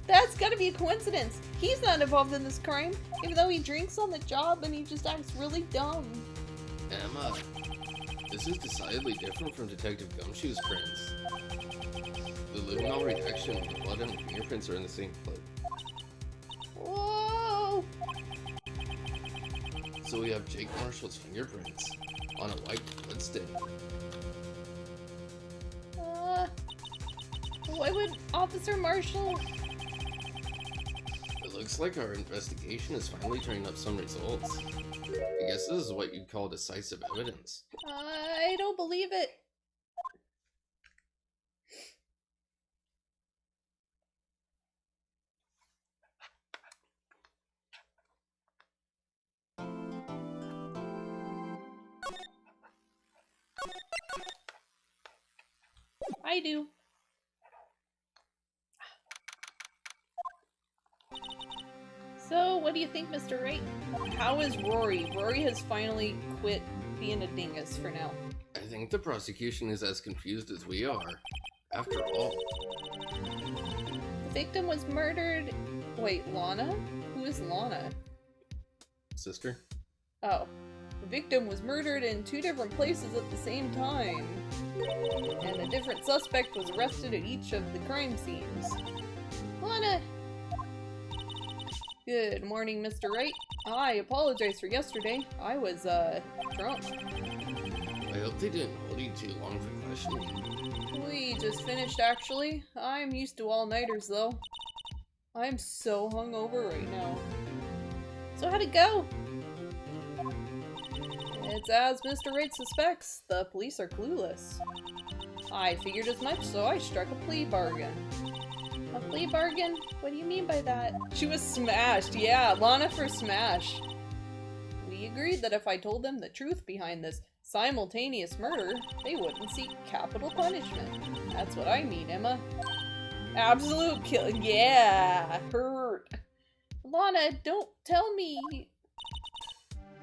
Speaker 3: That's gotta be a coincidence. He's not involved in this crime, even though he drinks on the job and he just acts really dumb.
Speaker 1: Emma, this is decidedly different from Detective Gumshoe's prints. The luminol reaction and the blood and the fingerprints are in the same place.
Speaker 3: Whoa!
Speaker 1: So we have Jake Marshall's fingerprints on a white blood stain.
Speaker 3: Why would Officer Marshall...
Speaker 1: It looks like our investigation is finally turning up some results. I guess this is what you'd call decisive evidence.
Speaker 3: I don't believe it. I do. So, what do you think, Mr. Wright? How is Rory? Rory has finally quit being a dingus for now.
Speaker 1: I think the prosecution is as confused as we are. After all,
Speaker 3: The victim was murdered... Wait, Lana? Who is Lana?
Speaker 1: sister,
Speaker 3: Oh. The victim was murdered in 2 different places at the same time. And a different suspect was arrested at each of the crime scenes. Lana! Good morning, Mr. Wright. I apologize for yesterday. I was, drunk.
Speaker 1: I hope they didn't hold you too long for questioning.
Speaker 3: We just finished, actually. I'm used to all-nighters, though. I'm so hungover right now. So how'd it go? It's as Mr. Wright suspects. The police are clueless. I figured as much, so I struck a plea bargain. A plea bargain? What do you mean by that? She was smashed. Yeah, Lana for smash. We agreed that if I told them the truth behind this simultaneous murder, they wouldn't seek capital punishment. That's what I mean, Emma. Absolute kill. Yeah, hurt. Lana, don't tell me.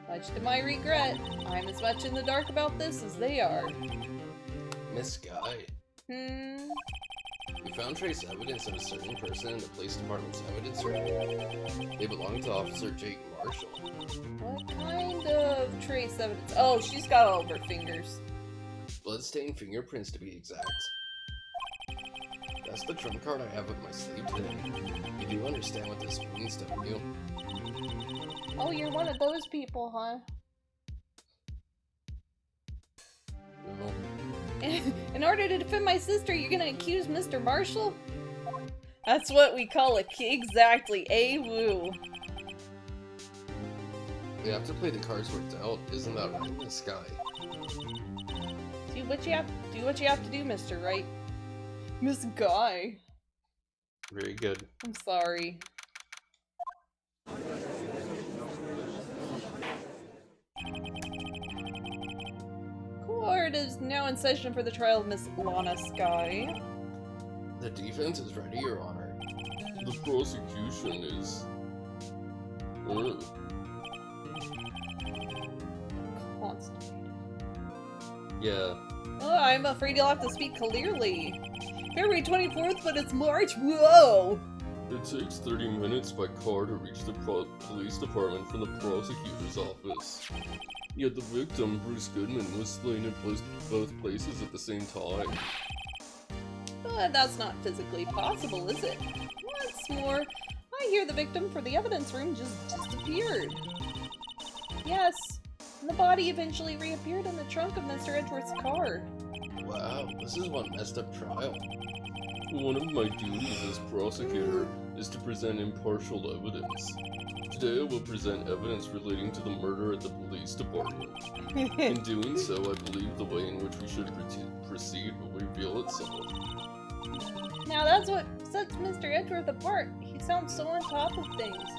Speaker 3: Much to my regret, I'm as much in the dark about this as they are.
Speaker 1: Miss Guy. We found trace evidence of a certain person in the police department's evidence room. They belong to Officer Jake Marshall.
Speaker 3: What kind of trace evidence? Oh, she's got all of her fingers.
Speaker 1: Bloodstained fingerprints to be exact. That's the trump card I have up my sleeve today. You do understand what this means, don't you?
Speaker 3: Oh, you're one of those people, huh?
Speaker 1: No.
Speaker 3: In order to defend my sister, you're gonna accuse Mr. Marshall? That's what we call exactly a woo.
Speaker 1: We have to play the cards we're dealt, isn't that right, Miss Guy?
Speaker 3: Do what you have to do, Mr. Wright. Miss Guy.
Speaker 1: Very good.
Speaker 3: I'm sorry. Court is now in session for the trial of Miss Lana Skye.
Speaker 1: The defense is ready, Your Honor.
Speaker 4: The prosecution is...
Speaker 3: Constipated.
Speaker 1: Yeah.
Speaker 3: Oh, I'm afraid you'll have to speak clearly. February 24th, but it's March. Whoa!
Speaker 4: It takes 30 minutes by car to reach the police department from the prosecutor's office. Yet the victim, Bruce Goodman, was slain in both places at the same time.
Speaker 3: But that's not physically possible, is it? What's more, I hear the victim for the evidence room just disappeared. Yes, and the body eventually reappeared in the trunk of Mr. Edgeworth's car.
Speaker 1: Wow, this is one messed up trial.
Speaker 4: One of my duties as prosecutor is to present impartial evidence. Today I will present evidence relating to the murder at the police department. In doing so, I believe the way in which we should proceed will reveal itself.
Speaker 3: Now that's what sets Mr. Edgeworth apart. He sounds so on top of things,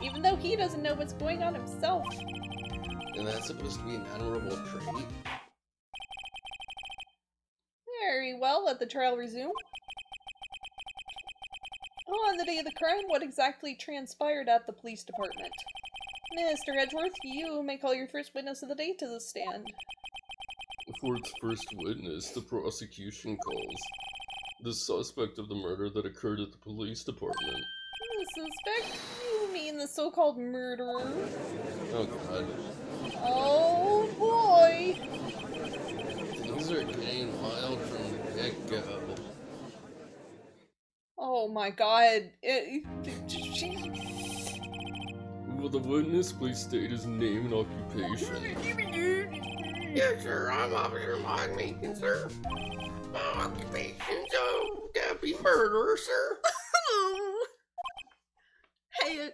Speaker 3: even though he doesn't know what's going on himself.
Speaker 1: And that's supposed to be an admirable trait?
Speaker 3: Very well, let the trial resume. On the day of the crime, what exactly transpired at the police department? Mr. Edgeworth, you may call your first witness of the day to the stand.
Speaker 4: For its first witness, the prosecution calls the suspect of the murder that occurred at the police department.
Speaker 3: The suspect? You mean the so-called murderer?
Speaker 1: Oh god.
Speaker 3: Oh boy!
Speaker 1: Things are getting wild from the get-go.
Speaker 3: Oh my god.
Speaker 4: Will the witness please state his name and occupation?
Speaker 1: Yes, sir, I'm Officer Mog Meekin, sir. My occupation's deputy murderer, sir.
Speaker 3: Hey,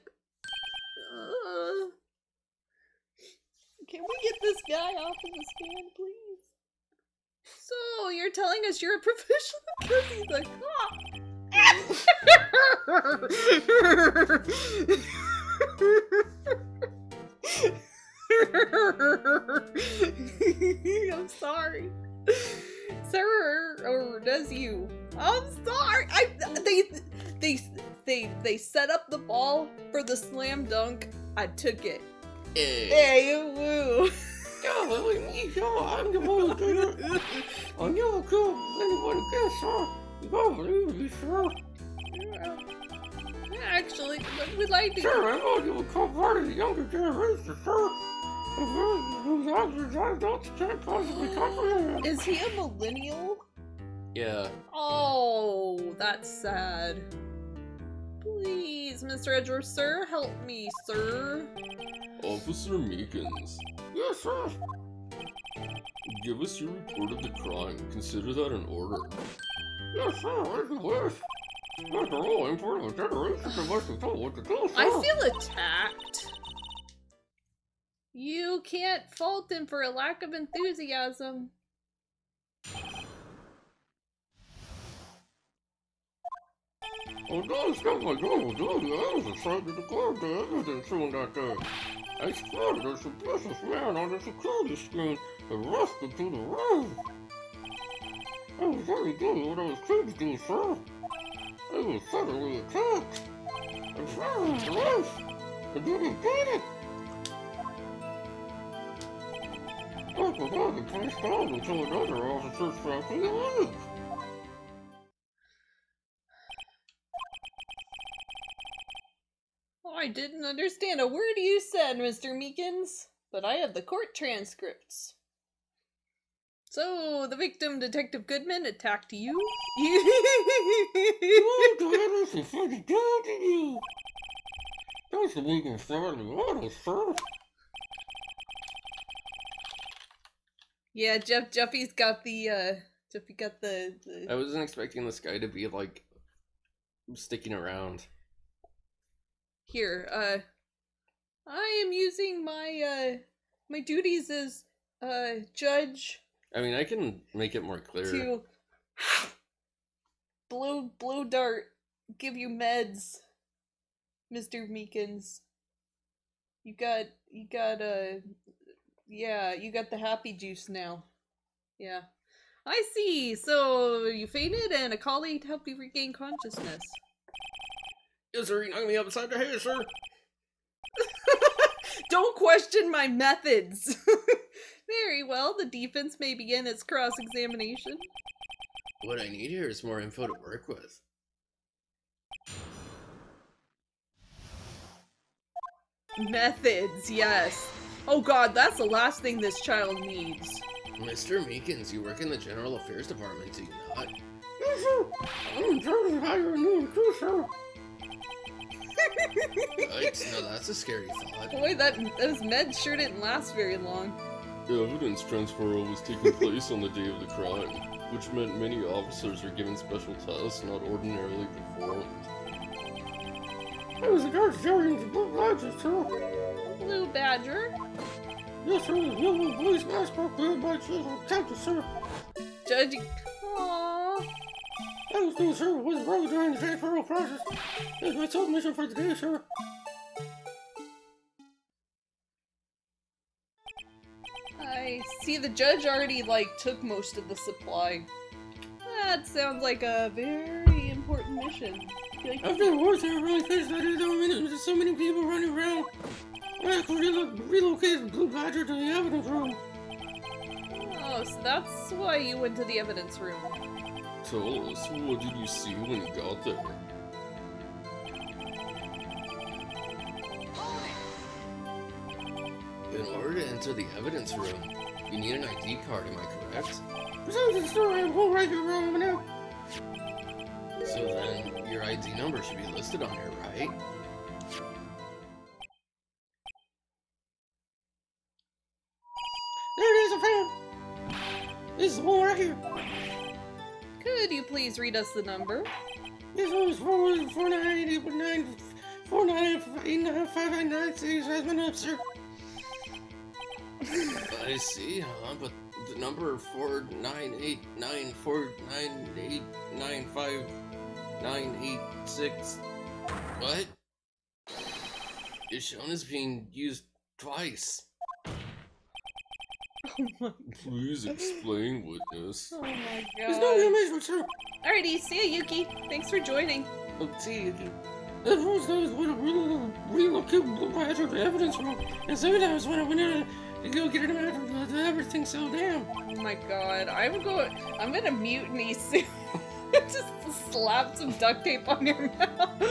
Speaker 3: can we get this guy off of the stand, please? So, you're telling us you're a professional because he's a cop? I'm sorry. Sir, or does you? I'm sorry. They set up the ball for the slam dunk. I took it. Hey, woo.
Speaker 1: Golly, me, sure, I'm the one who did it. I never killed anyone again, sir. You gotta believe me, sir.
Speaker 3: Yeah, actually, we'd like to.
Speaker 1: Sir, I thought you would come part of the younger generation, sir. Can't possibly comprehend.
Speaker 3: Is he a millennial?
Speaker 1: Yeah.
Speaker 3: Oh, that's sad. Please, Mr. Edgeworth, sir, help me, sir.
Speaker 4: Officer Meekins,
Speaker 1: Yes, sir.
Speaker 4: give us your report of the crime. Consider that an order.
Speaker 1: Yes, sir, as you wish. After all, I'm part of a generation that must have told what to do, sir.
Speaker 3: I feel attacked. You can't fault him for a lack of enthusiasm.
Speaker 4: Oh, don't stop my door, Daddy. I was excited to grab the evidence on that day. I spotted a suspicious man on the security screen arrested to the roof. I was only doing what I was trained to do, sir. I was suddenly attacked. I fell on the roof. I didn't get it. I forgot to place down until another officer strapped me leg.
Speaker 3: I didn't understand a word you said, Mr. Meekins, but I have the court transcripts. So, the victim, Detective Goodman, attacked you?
Speaker 4: Oh, that is a funny dog to you. That's the way you can start the auto, sir.
Speaker 3: Yeah, Jeffy's got the,
Speaker 1: I wasn't expecting this guy to be, like, sticking around.
Speaker 3: Here, I am using my, my duties as, judge
Speaker 1: I mean, I can make it more clear.
Speaker 3: to blow dart, give you meds, Mr. Meekins. You got, yeah, you got the happy juice now. Yeah. I see, so you fainted and a colleague helped you regain consciousness.
Speaker 1: Yes, sir, he knocked me upside the head, sir.
Speaker 3: Don't question my methods! Very well, the defense may begin its cross-examination.
Speaker 1: What I need here is more info to work with.
Speaker 3: Methods, yes. Oh god, that's the last thing this child needs.
Speaker 1: Mr. Meekins, you work in the General Affairs Department, do you not?
Speaker 4: Yes, sir. I'm in charge of hiring new recruits, sir.
Speaker 1: Yikes, now that's a scary thought.
Speaker 3: Boy, those meds sure didn't last very long.
Speaker 4: The evidence transfer was taking place on the day of the crime, which meant many officers were given special tests not ordinarily performed. I was the guard carrying the blue badges, sir.
Speaker 3: Blue Badger?
Speaker 4: Yes, sir. The yellow police mask created by Chisel Captain, sir.
Speaker 3: Judging. Aww.
Speaker 4: I was doing, sir, with the road during the transferal process. That's my sole mission for the day, sir.
Speaker 3: I see the judge already, like, took most of the supply. That sounds like a very important mission. Like,
Speaker 4: After the war, sir, I really faced that there's so many people running around. I had to relocate the Blue Badger to the evidence room.
Speaker 3: oh, so that's why you went to the evidence room.
Speaker 4: Tell us, what did you see when you got there?
Speaker 1: In order to enter the evidence room, you need an ID card, am I correct?
Speaker 4: Besides the story, I'm going right here wrong now.
Speaker 1: So then, your ID number should be listed on here, right?
Speaker 4: There it is, I found. This is the one right here.
Speaker 3: Could you please read us the number?
Speaker 4: This one is 4988959589596. That's my name, sir.
Speaker 1: I see, huh? But the number 49894989596. What? Is shown as being used twice.
Speaker 3: Oh my,
Speaker 4: Please explain, witness.
Speaker 3: oh my
Speaker 4: There's no
Speaker 3: god.
Speaker 4: amazement, sir.
Speaker 3: Alrighty, see ya, Yuki. Thanks for joining.
Speaker 1: Oh, see, you
Speaker 4: That was when I relocated Blue Badger to the evidence room. And sometimes when I went in to go get it out of everything so down.
Speaker 3: Oh my god, I'm gonna mutiny soon. Just slap some duct tape on your mouth.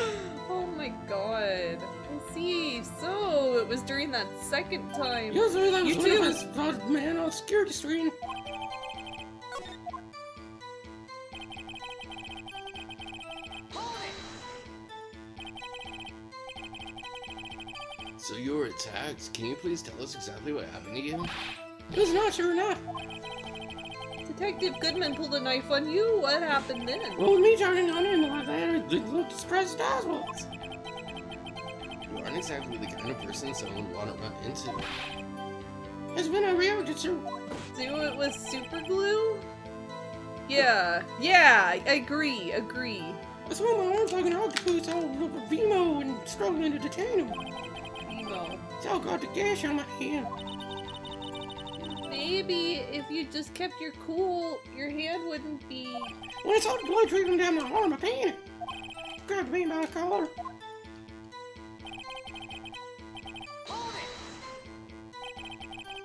Speaker 3: Oh my god. I see. So, it was during that second time.
Speaker 4: Yes, sir, that was
Speaker 3: You
Speaker 4: when
Speaker 3: too.
Speaker 4: I saw the man on the security screen.
Speaker 1: So you were attacked. Can you please tell us exactly what happened to you?
Speaker 4: It was not sure enough.
Speaker 3: Detective Goodman pulled a knife on you. What happened then?
Speaker 4: Well, me turning on him like that, it looked as surprised as I was.
Speaker 1: You aren't exactly the kind of person someone would want to run into. It's been unreacted, sir.
Speaker 3: Do it with super glue? Yeah, I agree.
Speaker 1: I swung my arms like an octopus all over Vimo and struggling to detain him.
Speaker 3: Emo.
Speaker 1: So I got the gash on my hand.
Speaker 3: Maybe if you just kept your cool, your hand wouldn't be...
Speaker 1: When I saw the blood trickling down my arm, I panicked. Grabbed me by the collar.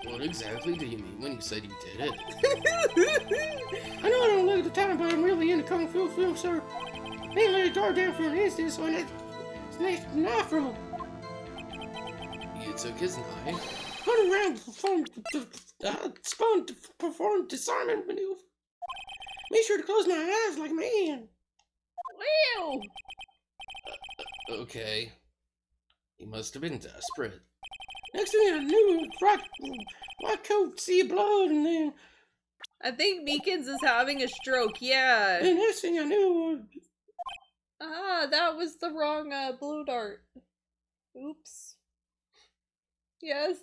Speaker 1: What exactly do you mean when you said you did it? I know I don't look at the time, but I'm really into Kung Fu films, sir. They let it guard down for an instant, so I snatched the knife from him. You took his knife? Went around spun to perform disarmament maneuver. Made sure to close my eyes like a man.
Speaker 3: Wow!
Speaker 1: Okay. He must have been desperate. Next thing I knew, white coat, sea blood, and then...
Speaker 3: I think Meekins is having a stroke, yeah.
Speaker 1: And next thing I knew...
Speaker 3: Ah, that was the wrong blue dart. Oops. Yes.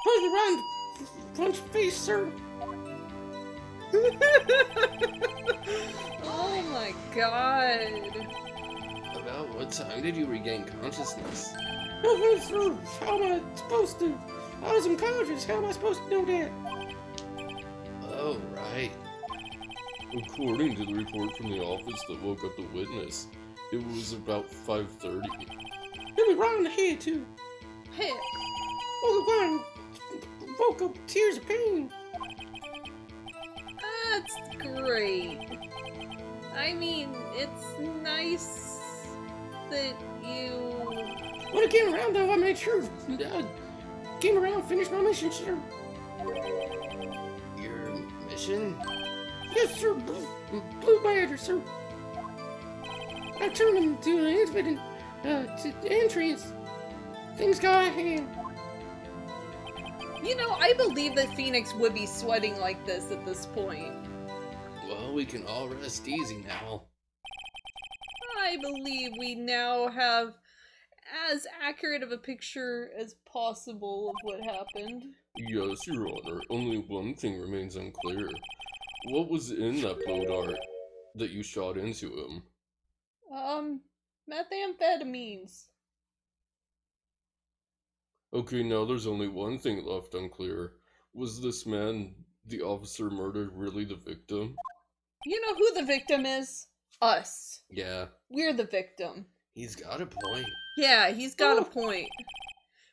Speaker 1: Punch me right in the punch face, sir.
Speaker 3: Oh my god.
Speaker 1: About what time did you regain consciousness? No, sir. How am I supposed to? I was unconscious. How am I supposed to know that? Oh, right.
Speaker 4: According to the report from the office that woke up the witness, it was about 5:30.
Speaker 1: Hit me right in the head, too.
Speaker 3: Hey.
Speaker 1: Woke up tears of pain.
Speaker 3: That's great. I mean, it's nice that you...
Speaker 1: When I came around, though, I made sure came around and finished my mission, sir. Your mission? Yes, sir. Blue Badger, sir. I turned him to an infinite to entrance. Things got out of hand.
Speaker 3: You know, I believe that Phoenix would be sweating like this at this point.
Speaker 1: Well, we can all rest easy now.
Speaker 3: I believe we now have as accurate of a picture as possible of what happened.
Speaker 4: Yes, Your Honor. Only one thing remains unclear. What was in that blow dart that you shot into him?
Speaker 3: Methamphetamines.
Speaker 4: Okay, now there's only one thing left unclear. Was this man the officer murdered really the victim?
Speaker 3: You know who the victim is? Us.
Speaker 1: Yeah.
Speaker 3: We're the victim.
Speaker 1: He's got a point.
Speaker 3: Yeah, he's got a point.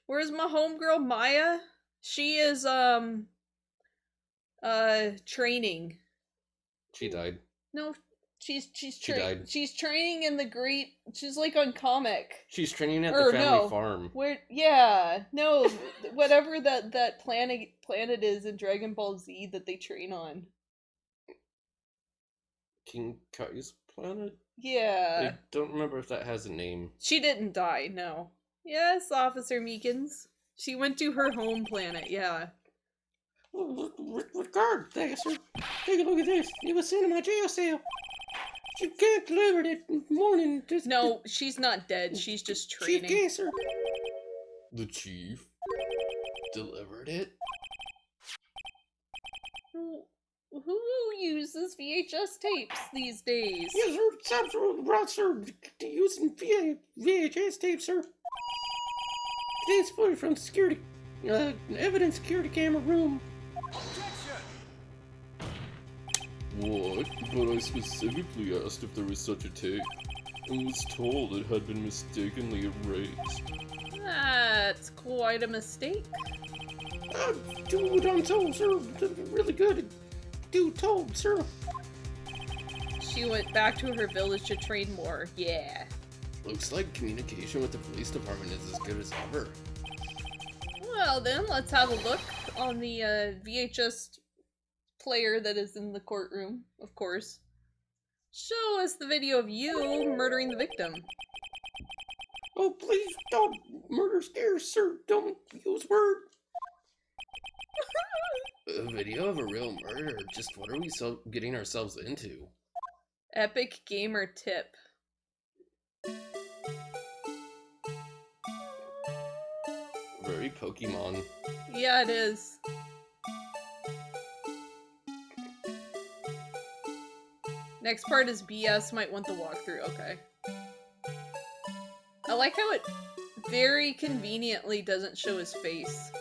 Speaker 3: Where's my homegirl Maya? She is training.
Speaker 1: She died.
Speaker 3: No, she's
Speaker 1: She died.
Speaker 3: She's training in the great. She's like on comic.
Speaker 1: She's training at the family farm.
Speaker 3: Where? Yeah, no, whatever that planet is in Dragon Ball Z that they train on.
Speaker 1: King Kai's planet?
Speaker 3: Yeah.
Speaker 1: I don't remember if that has a name.
Speaker 3: She didn't die. No. Yes, Officer Meekins. She went to her home planet. Yeah.
Speaker 1: Regard, thank you, sir. Take a look at this. It was sent in my jail cell. She got delivered it morning.
Speaker 3: No, she's not dead. She's just training.
Speaker 1: Chief Cancer.
Speaker 4: The chief?
Speaker 1: Delivered it?
Speaker 3: Who uses VHS tapes these days?
Speaker 1: Yes, sir. It's absolutely right, sir. Using VHS tape, sir. Today's footage from the security, evidence security camera room.
Speaker 4: What? But I specifically asked if there was such a tape, and was told it had been mistakenly erased.
Speaker 3: That's quite a mistake.
Speaker 1: Do what I'm told, sir. Really good. Do told, sir.
Speaker 3: She went back to her village to train more. Yeah.
Speaker 1: Looks like communication with the police department is as good as ever.
Speaker 3: Well then, let's have a look on the VHS player that is in the courtroom, of course. Show us the video of you murdering the victim.
Speaker 1: Oh, please don't murder scares, sir. Don't use word. A video of a real murder? Just what are we getting ourselves into?
Speaker 3: Epic gamer tip.
Speaker 4: very Pokemon.
Speaker 3: Yeah, it is. Next part is BS, might want the walkthrough, okay. I like how it very conveniently doesn't show his face.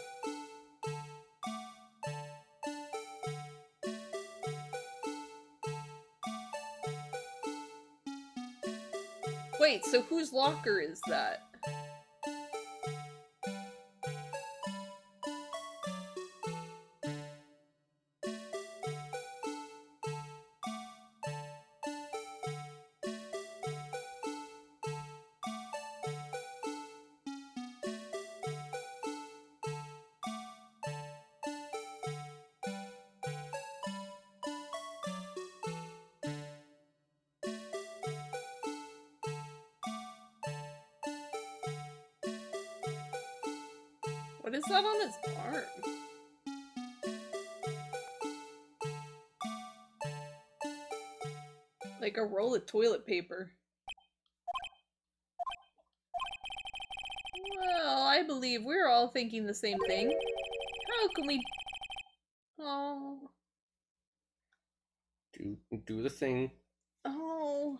Speaker 3: Wait, so whose locker is that? What is that on his arm? Like a roll of toilet paper. Well, I believe we're all thinking the same thing. How can we... Oh...
Speaker 4: Do the thing.
Speaker 3: Oh...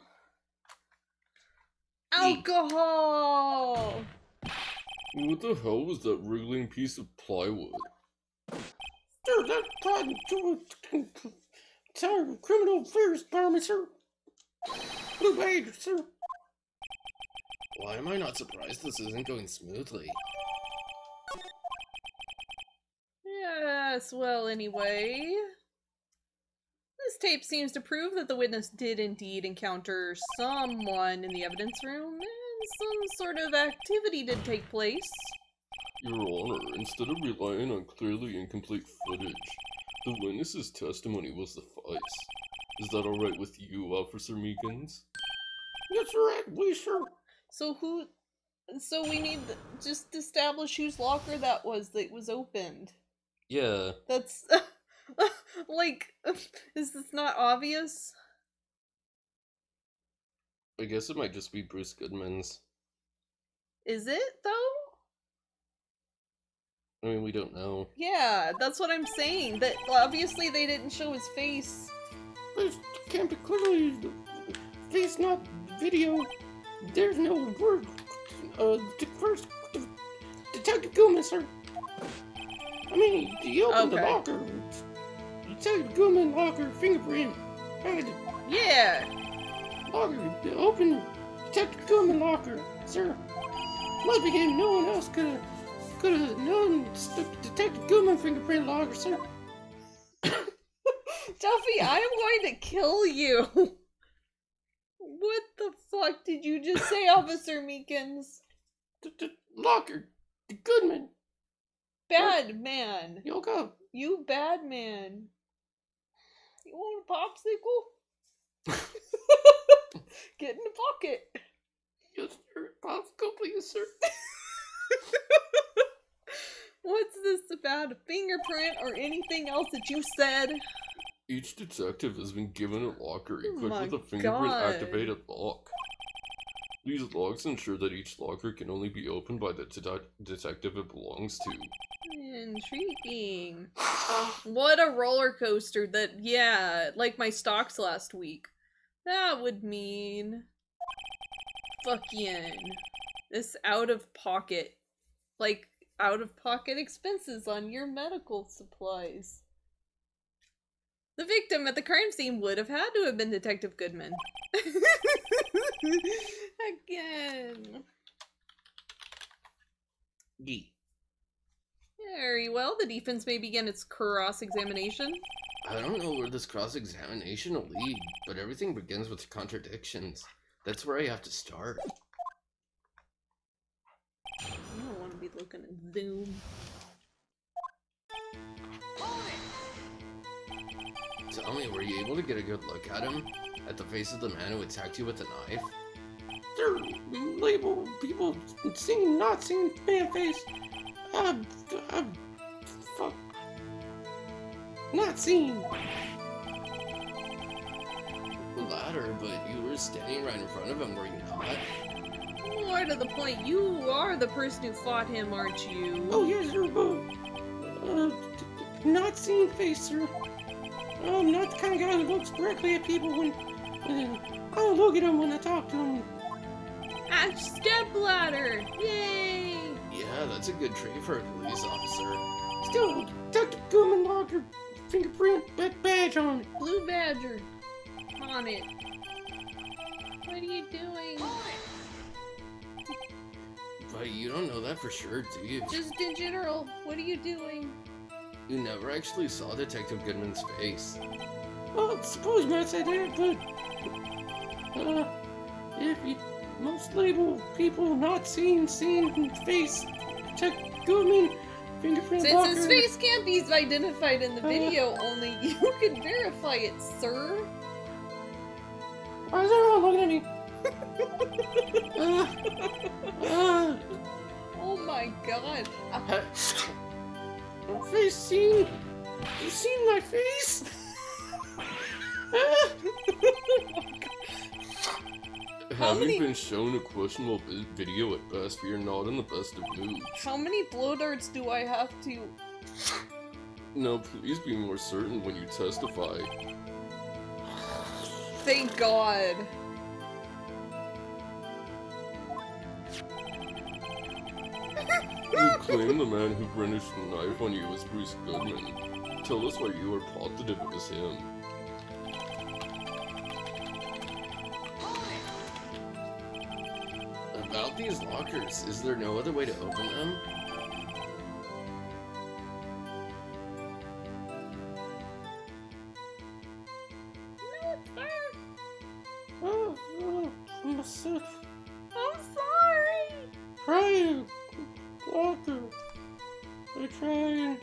Speaker 3: Alcohol!
Speaker 4: What the hell was that wriggling piece of plywood?
Speaker 1: Sir, that's tied to a criminal affairs department, sir. Blue badge, sir. Why am I not surprised this isn't going smoothly?
Speaker 3: Yes, well, anyway... This tape seems to prove that the witness did indeed encounter someone in the evidence room, and some sort of activity did take place.
Speaker 4: Your Honor, instead of relying on clearly incomplete footage, the witness's testimony was the suffice. Is that alright with you, Officer Meekins?
Speaker 1: Yes, sir, please, sir.
Speaker 3: So we need to just establish whose locker that was opened.
Speaker 4: Yeah.
Speaker 3: That's... like, is this not obvious?
Speaker 4: I guess it might just be Bruce Goodman's.
Speaker 3: Is it, though?
Speaker 4: I mean, we don't know.
Speaker 3: Yeah, that's what I'm saying. That obviously they didn't show his face.
Speaker 1: This can't be clearly the face, not video. There's no word. First, Detective Gilman, sir. I mean, he opened the locker. Detective Gilman locker fingerprint.
Speaker 3: Yeah.
Speaker 1: Locker, open Detective Gilman locker, sir. Must be him. No one else could have known Detective Gilman fingerprint locker, sir.
Speaker 3: Duffy, I am going to kill you. What the fuck did you just say, Officer Meekins?
Speaker 1: Locker, the Goodman.
Speaker 3: Bad man.
Speaker 1: Yoga.
Speaker 3: You bad man. You want a popsicle? Get in the pocket.
Speaker 1: Yes, sir. Popsicle, please, sir.
Speaker 3: What's this about? A fingerprint or anything else that you said?
Speaker 4: Each detective has been given a locker
Speaker 3: Oh
Speaker 4: equipped
Speaker 3: my
Speaker 4: with a fingerprint-activated
Speaker 3: God.
Speaker 4: lock. These locks ensure that each locker can only be opened by the detective it belongs to.
Speaker 3: Intriguing. What a roller coaster that, yeah, like my stocks last week. That would mean... fucking... this out-of-pocket... like, out-of-pocket expenses on your medical supplies. The victim at the crime scene would have had to have been Detective Goodman. Again.
Speaker 1: D.
Speaker 3: Very well, the defense may begin its cross-examination.
Speaker 1: I don't know where this cross-examination will lead, but everything begins with contradictions. That's where I have to start.
Speaker 3: I don't want to be looking at Zoom.
Speaker 1: Tell me, were you able to get a good look at him? At the face of the man who attacked you with a knife? They're labeled people singing, not singing man face. Fuck. Not seen. The latter, but you were standing right in front of him, were you not?
Speaker 3: More to the point, you are the person who fought him, aren't you?
Speaker 5: Oh, yes, sir, but, not seeing face, sir. I'm not the kind of guy who looks directly at people when I don't look at them when I talk to them.
Speaker 3: Stepladder! Yay!
Speaker 1: Yeah, that's a good trait for a police officer.
Speaker 5: Still, Detective Goodman locker fingerprint badge on it.
Speaker 3: Blue Badger. On it. What are you doing?
Speaker 1: But you don't know that for sure, do you?
Speaker 3: Just in general, what are you doing?
Speaker 1: You never actually saw Detective Goodman's face.
Speaker 5: Well, suppose you might say that, but if you most label people not seeing face, Detective Goodman fingerprint
Speaker 3: Since
Speaker 5: locker.
Speaker 3: his face can't be identified in the video, only you can verify it, sir.
Speaker 5: Why is everyone looking at me?
Speaker 3: Oh my god.
Speaker 5: My face seen? You seen my face?
Speaker 4: Having been shown a questionable video at best, we are not in the best of moods.
Speaker 3: How many blow darts do I have to...
Speaker 4: Now, please be more certain when you testify.
Speaker 3: Thank God.
Speaker 4: You claim the man who brandished the knife on you was Bruce Goodman. Tell us why you are positive it was him.
Speaker 1: About these lockers, is there no other way to open them?
Speaker 5: I'm sick.
Speaker 3: I'm sorry.
Speaker 5: Crying. Walker. I try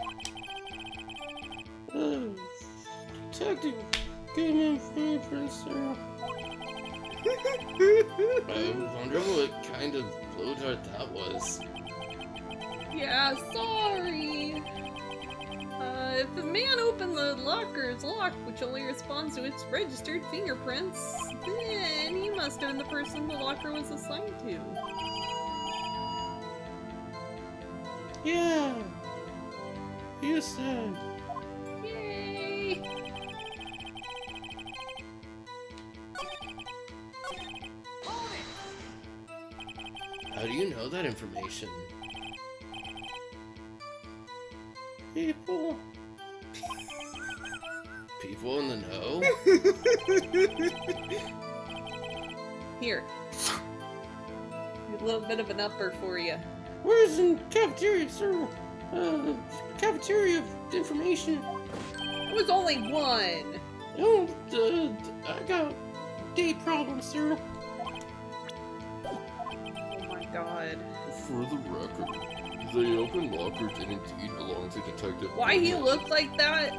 Speaker 5: and Detective Goodman fingerprints, sir.
Speaker 1: I wonder what kind of blow dart that was.
Speaker 3: Yeah, sorry. If the man opened the locker's lock, which only responds to its registered fingerprints, then he must have been the person the locker was assigned to.
Speaker 5: Yeah. You said.
Speaker 3: Yay!
Speaker 1: How do you know that information?
Speaker 5: People.
Speaker 1: People in the know?
Speaker 3: Here. A little bit of an upper for you.
Speaker 5: Where's in cafeteria, sir? Cafeteria information.
Speaker 3: It was only one.
Speaker 5: Oh, I got date problems, sir.
Speaker 3: Oh my god.
Speaker 4: For the record, the open locker did indeed belong to Detective
Speaker 3: Why he
Speaker 4: Goodman.
Speaker 3: looked like that?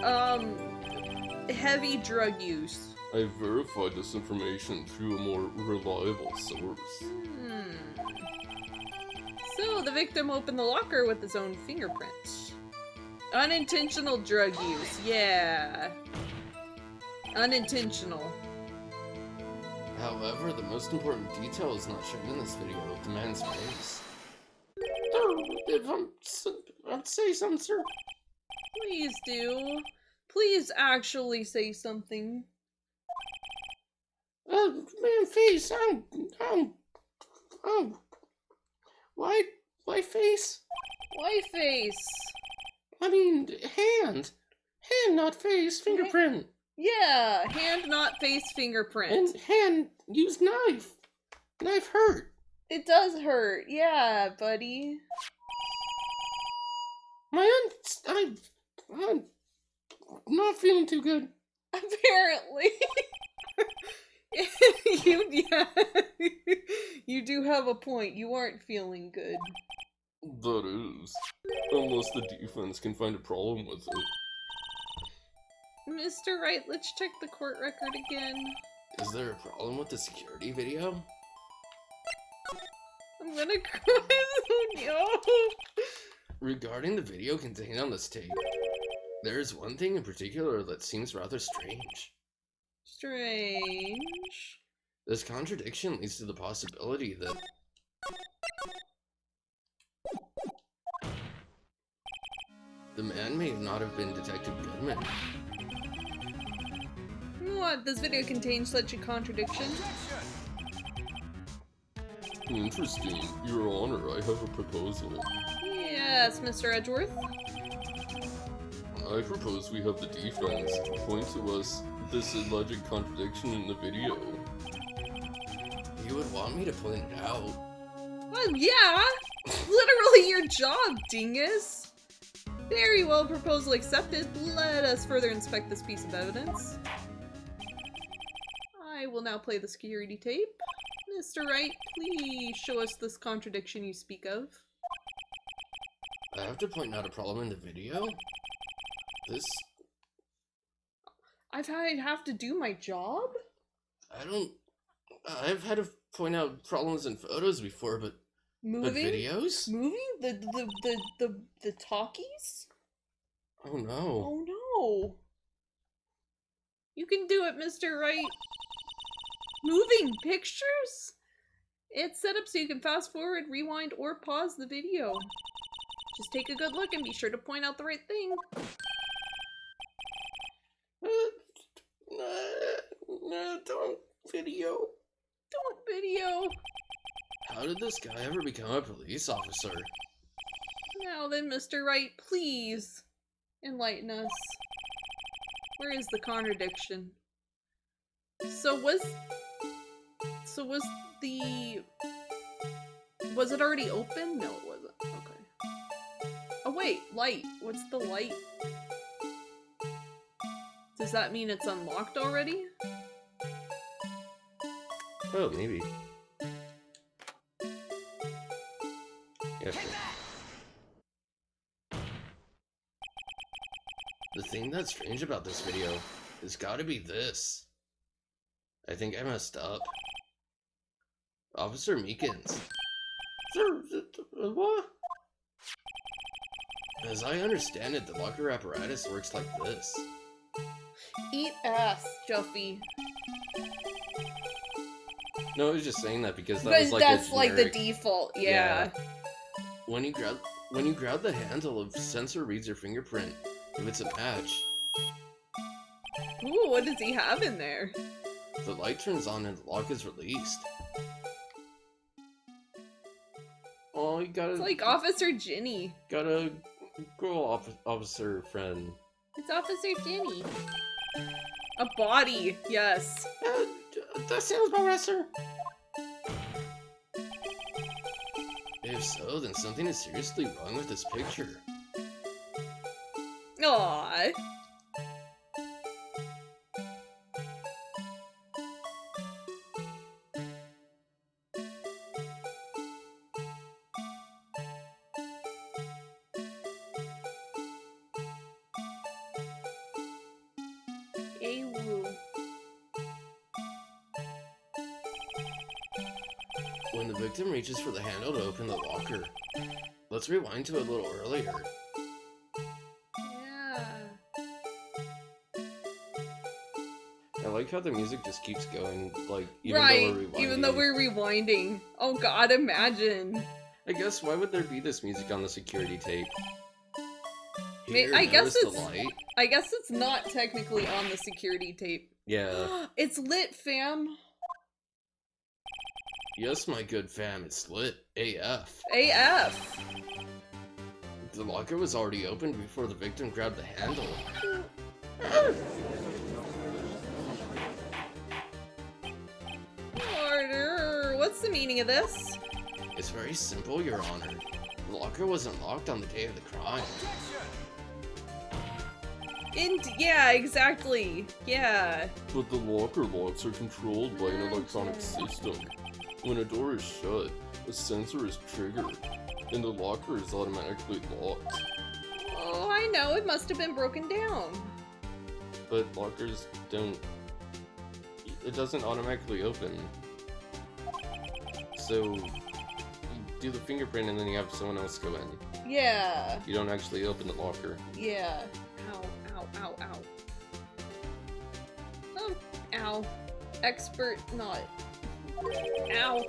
Speaker 3: Heavy drug use.
Speaker 4: I verified this information through a more reliable source.
Speaker 3: So the victim opened the locker with his own fingerprints. Unintentional drug use, yeah. Unintentional.
Speaker 1: However, the most important detail is not shown in this video, the man's face.
Speaker 5: Oh, if I'd say something, sir.
Speaker 3: Please do. Please actually say something.
Speaker 5: Man, face. Why face?
Speaker 3: Why face?
Speaker 5: I mean, hand, not face. Fingerprint.
Speaker 3: Yeah, hand, not face, fingerprint.
Speaker 5: And hand, use knife. Knife hurt.
Speaker 3: It does hurt, yeah, buddy.
Speaker 5: I'm not feeling too good.
Speaker 3: Apparently. You do have a point. You aren't feeling good.
Speaker 4: That is, unless the defense can find a problem with it.
Speaker 3: Mr. Wright, let's check the court record again.
Speaker 1: Is there a problem with the security video?
Speaker 3: I'm gonna cry. Oh no.
Speaker 1: Regarding the video contained on this tape, there is one thing in particular that seems rather strange.
Speaker 3: Strange.
Speaker 1: This contradiction leads to the possibility that The man may not have been Detective Goodman.
Speaker 3: What? This video contains such a contradiction?
Speaker 4: Interesting. Your Honor, I have a proposal.
Speaker 3: Yes, Mr. Edgeworth.
Speaker 4: I propose we have the defense point to us this alleged contradiction in the video.
Speaker 1: You would want me to point it out.
Speaker 3: Well, yeah! Literally your job, dingus! Very well, proposal accepted. Let us further inspect this piece of evidence. I will now play the security tape. Mr. Wright, please show us this contradiction you speak of.
Speaker 1: I have to point out a problem in the video?
Speaker 3: I've have to do my job?
Speaker 1: I've had to point out problems in photos before, but videos?
Speaker 3: Moving? The talkies?
Speaker 1: Oh no.
Speaker 3: Oh no. You can do it, Mr. Wright. Moving pictures? It's set up so you can fast forward, rewind, or pause the video. Just take a good look and be sure to point out the right thing.
Speaker 1: No, don't video.
Speaker 3: Don't video.
Speaker 1: How did this guy ever become a police officer?
Speaker 3: Now then, Mr. Wright, please enlighten us. Where is the contradiction? Was it already open? No, it wasn't. Okay. Oh wait, light. What's the light? Does that mean it's unlocked already?
Speaker 1: Oh, maybe. Yeah, sure. The thing that's strange about this video has gotta be this. I think I messed up. Officer Meekins. Sir, what? As I understand it, the locker apparatus works like this.
Speaker 3: Eat ass, Juffy.
Speaker 1: No, I was just saying that because
Speaker 3: Because that's like the
Speaker 1: generic...
Speaker 3: default, yeah.
Speaker 1: When you grab the handle, a sensor reads your fingerprint. If it's a match,
Speaker 3: Ooh, what does he have in there?
Speaker 1: the light turns on and the lock is released. Oh, you got
Speaker 3: It's like Officer Ginny.
Speaker 1: got a girl officer friend.
Speaker 3: It's Officer Ginny. A body, yes.
Speaker 5: That sounds about right, sir.
Speaker 1: If so, then something is seriously wrong with this picture.
Speaker 3: Aww. Woo.
Speaker 1: When the victim reaches for the handle to open the locker, let's rewind to a little earlier.
Speaker 3: Yeah.
Speaker 1: I like how the music just keeps going, like,
Speaker 3: Right,
Speaker 1: though we're rewinding.
Speaker 3: even though we're rewinding. Oh god, imagine.
Speaker 1: I guess, why would there be this music on the security tape?
Speaker 3: I guess
Speaker 1: notice the
Speaker 3: it's-
Speaker 1: light?
Speaker 3: I guess it's not technically on the security tape.
Speaker 1: Yeah.
Speaker 3: It's lit, fam.
Speaker 1: Yes, my good fam, it's lit. AF.
Speaker 3: AF.
Speaker 1: The locker was already opened before the victim grabbed the handle.
Speaker 3: Order. What's the meaning of this?
Speaker 1: It's very simple, Your Honor. The locker wasn't locked on the day of the crime.
Speaker 3: Yeah, exactly. Yeah.
Speaker 4: But the locker locks are controlled by an electronic system. When a door is shut, a sensor is triggered, and the locker is automatically locked.
Speaker 3: Oh, I know. It must have been broken down.
Speaker 4: But lockers don't... It doesn't automatically open. So, you do the fingerprint and then you have someone else go in.
Speaker 3: Yeah.
Speaker 4: You don't actually open the locker.
Speaker 3: Yeah. Ow, ow, ow, ow. Oh, ow. Expert not. Ow.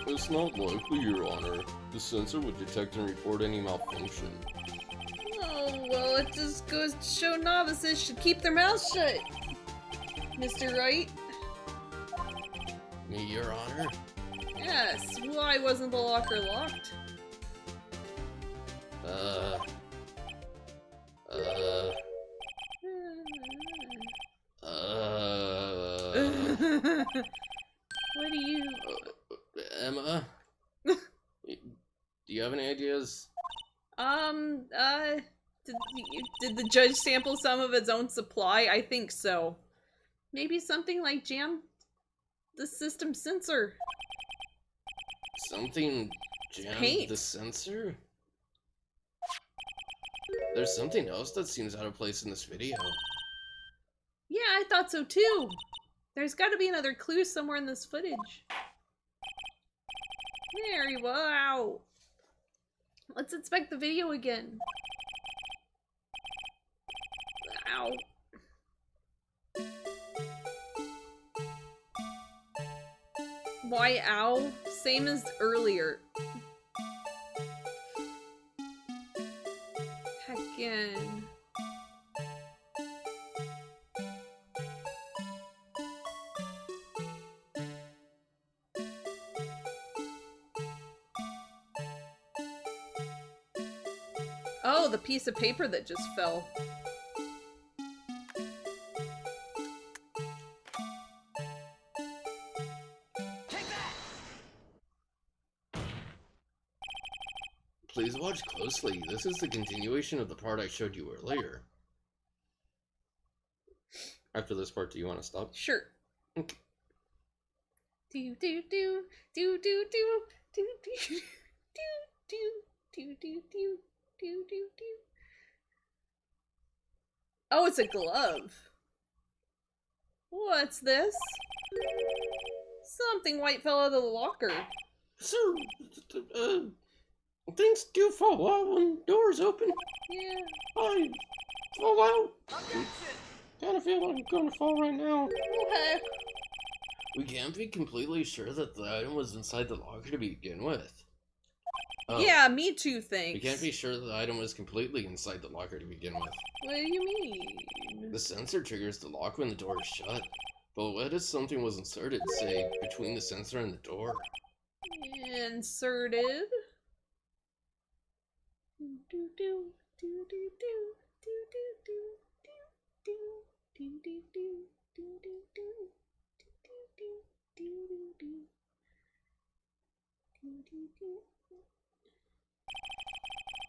Speaker 4: It's not likely, Your Honor. The sensor would detect and report any malfunction.
Speaker 3: Oh, well, it just goes to show novices should keep their mouths shut. Mr. Wright?
Speaker 1: Me, Your Honor?
Speaker 3: Yes, why wasn't the locker locked? What do you...
Speaker 1: Emma? Do you have any ideas?
Speaker 3: Did the judge sample some of his own supply? I think so. Maybe something like jam the system sensor.
Speaker 1: Something jammed
Speaker 3: paint.
Speaker 1: the sensor? There's something else that seems out of place in this video.
Speaker 3: Yeah, I thought so too. There's got to be another clue somewhere in this footage. Very well. Let's inspect the video again. Ow. Why ow? Same as earlier. Heckin'. Oh, the piece of paper that just fell.
Speaker 1: Please watch closely. This is the continuation of the part I showed you earlier. After this part, do you want to stop?
Speaker 3: Sure.
Speaker 1: Okay.
Speaker 3: Do do do do do do do do do do do do do do do do. Oh, it's a glove. What's this? Something white fell out of the locker.
Speaker 5: Sir, things do fall out when doors open.
Speaker 3: Yeah.
Speaker 5: I fall out. Kind of feel like I'm gonna fall right now.
Speaker 3: Okay.
Speaker 1: We can't be completely sure that the item was inside the locker to begin with. Oh,
Speaker 3: Yeah, me too, thanks.
Speaker 1: we can't be sure that the item was completely inside the locker to begin with.
Speaker 3: What do you mean?
Speaker 1: The sensor triggers the lock when the door is shut. But what if something was inserted, say, between the sensor and the door?
Speaker 3: Inserted. Do do do do do do do do do do do do do do do do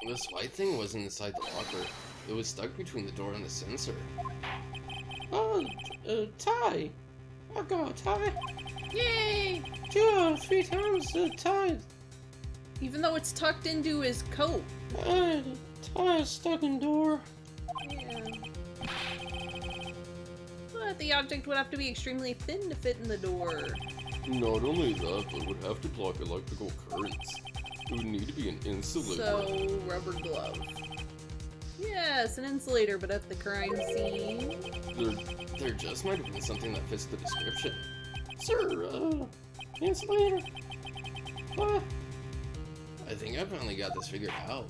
Speaker 1: This white thing wasn't inside the locker. It was stuck between the door and the sensor.
Speaker 5: Oh, tie. I got a tie.
Speaker 3: Yay!
Speaker 5: 2 out of 3 times the tie.
Speaker 3: Even though it's tucked into his coat.
Speaker 5: The tie is stuck in door.
Speaker 3: Yeah. But the object would have to be extremely thin to fit in the door.
Speaker 4: Not only that, but would have to block electrical currents. It would need to be an insulator.
Speaker 3: So, rubber glove. Yes, an insulator, but at the crime scene.
Speaker 1: There just might have been something that fits the description.
Speaker 5: Sir, insulator. What?
Speaker 1: I think I finally got this figured out.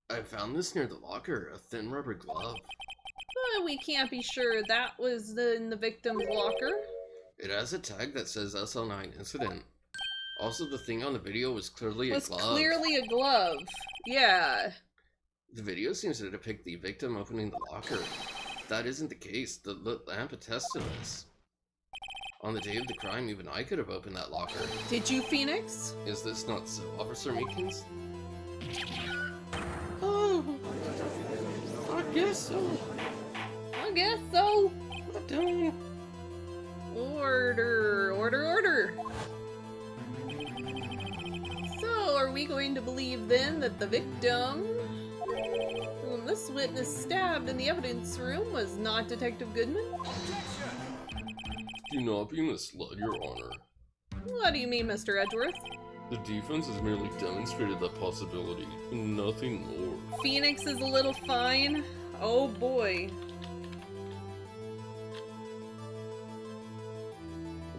Speaker 1: I found this near the locker, a thin rubber glove.
Speaker 3: But we can't be sure that was in the victim's locker.
Speaker 1: It has a tag that says SL9 incident. Also, the thing on the video was clearly a glove.
Speaker 3: Clearly a glove. Yeah.
Speaker 1: The video seems to depict the victim opening the locker. That isn't the case. The lamp attests to this. On the day of the crime, even I could have opened that locker.
Speaker 3: Did you, Phoenix?
Speaker 1: Is this not so, Officer Meekins?
Speaker 5: Oh, I guess so.
Speaker 3: I guess so.
Speaker 5: I don't.
Speaker 3: Order, order, order. So, are we going to believe then that the victim, whom this witness stabbed in the evidence room, was not Detective Goodman?
Speaker 4: Do not be misled, Your Honor.
Speaker 3: What do you mean, Mr. Edgeworth?
Speaker 4: The defense has merely demonstrated that possibility, and nothing more.
Speaker 3: Phoenix is a little fine. Oh boy.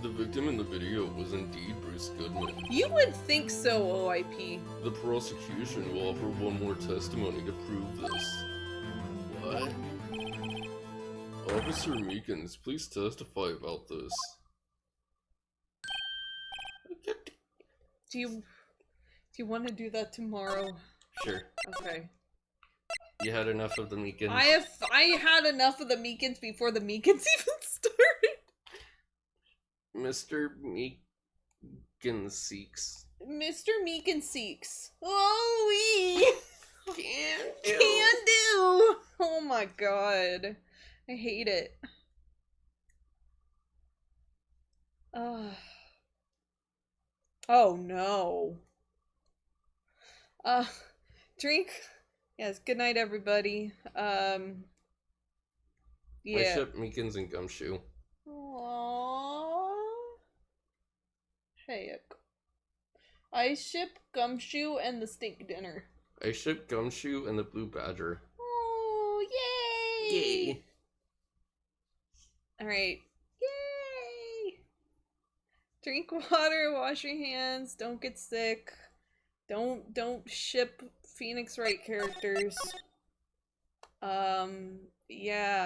Speaker 4: The victim in the video was indeed Bruce Goodman.
Speaker 3: You would think so, OIP.
Speaker 4: The prosecution will offer one more testimony to prove this.
Speaker 1: What?
Speaker 4: Officer Meekins, please testify about this.
Speaker 3: Do you want to do that tomorrow?
Speaker 1: Sure.
Speaker 3: Okay.
Speaker 1: You had enough of the Meekins.
Speaker 3: I had enough of the Meekins before the Meekins even started.
Speaker 1: Mr. Meekins seeks.
Speaker 3: Mr. Meekins seeks. Oh, we
Speaker 1: Can
Speaker 3: do. Oh my god, I hate it. Oh no. Drink. Yes. Good night, everybody.
Speaker 1: I
Speaker 3: Yeah.
Speaker 1: ship Meekins and Gumshoe.
Speaker 3: Aww. Hey, I ship Gumshoe and the steak dinner.
Speaker 1: I ship Gumshoe and the Blue Badger.
Speaker 3: Oh, yay!
Speaker 1: Yay!
Speaker 3: Alright. Yay! Drink water, wash your hands, don't get sick. Don't ship Phoenix Wright characters. Yeah.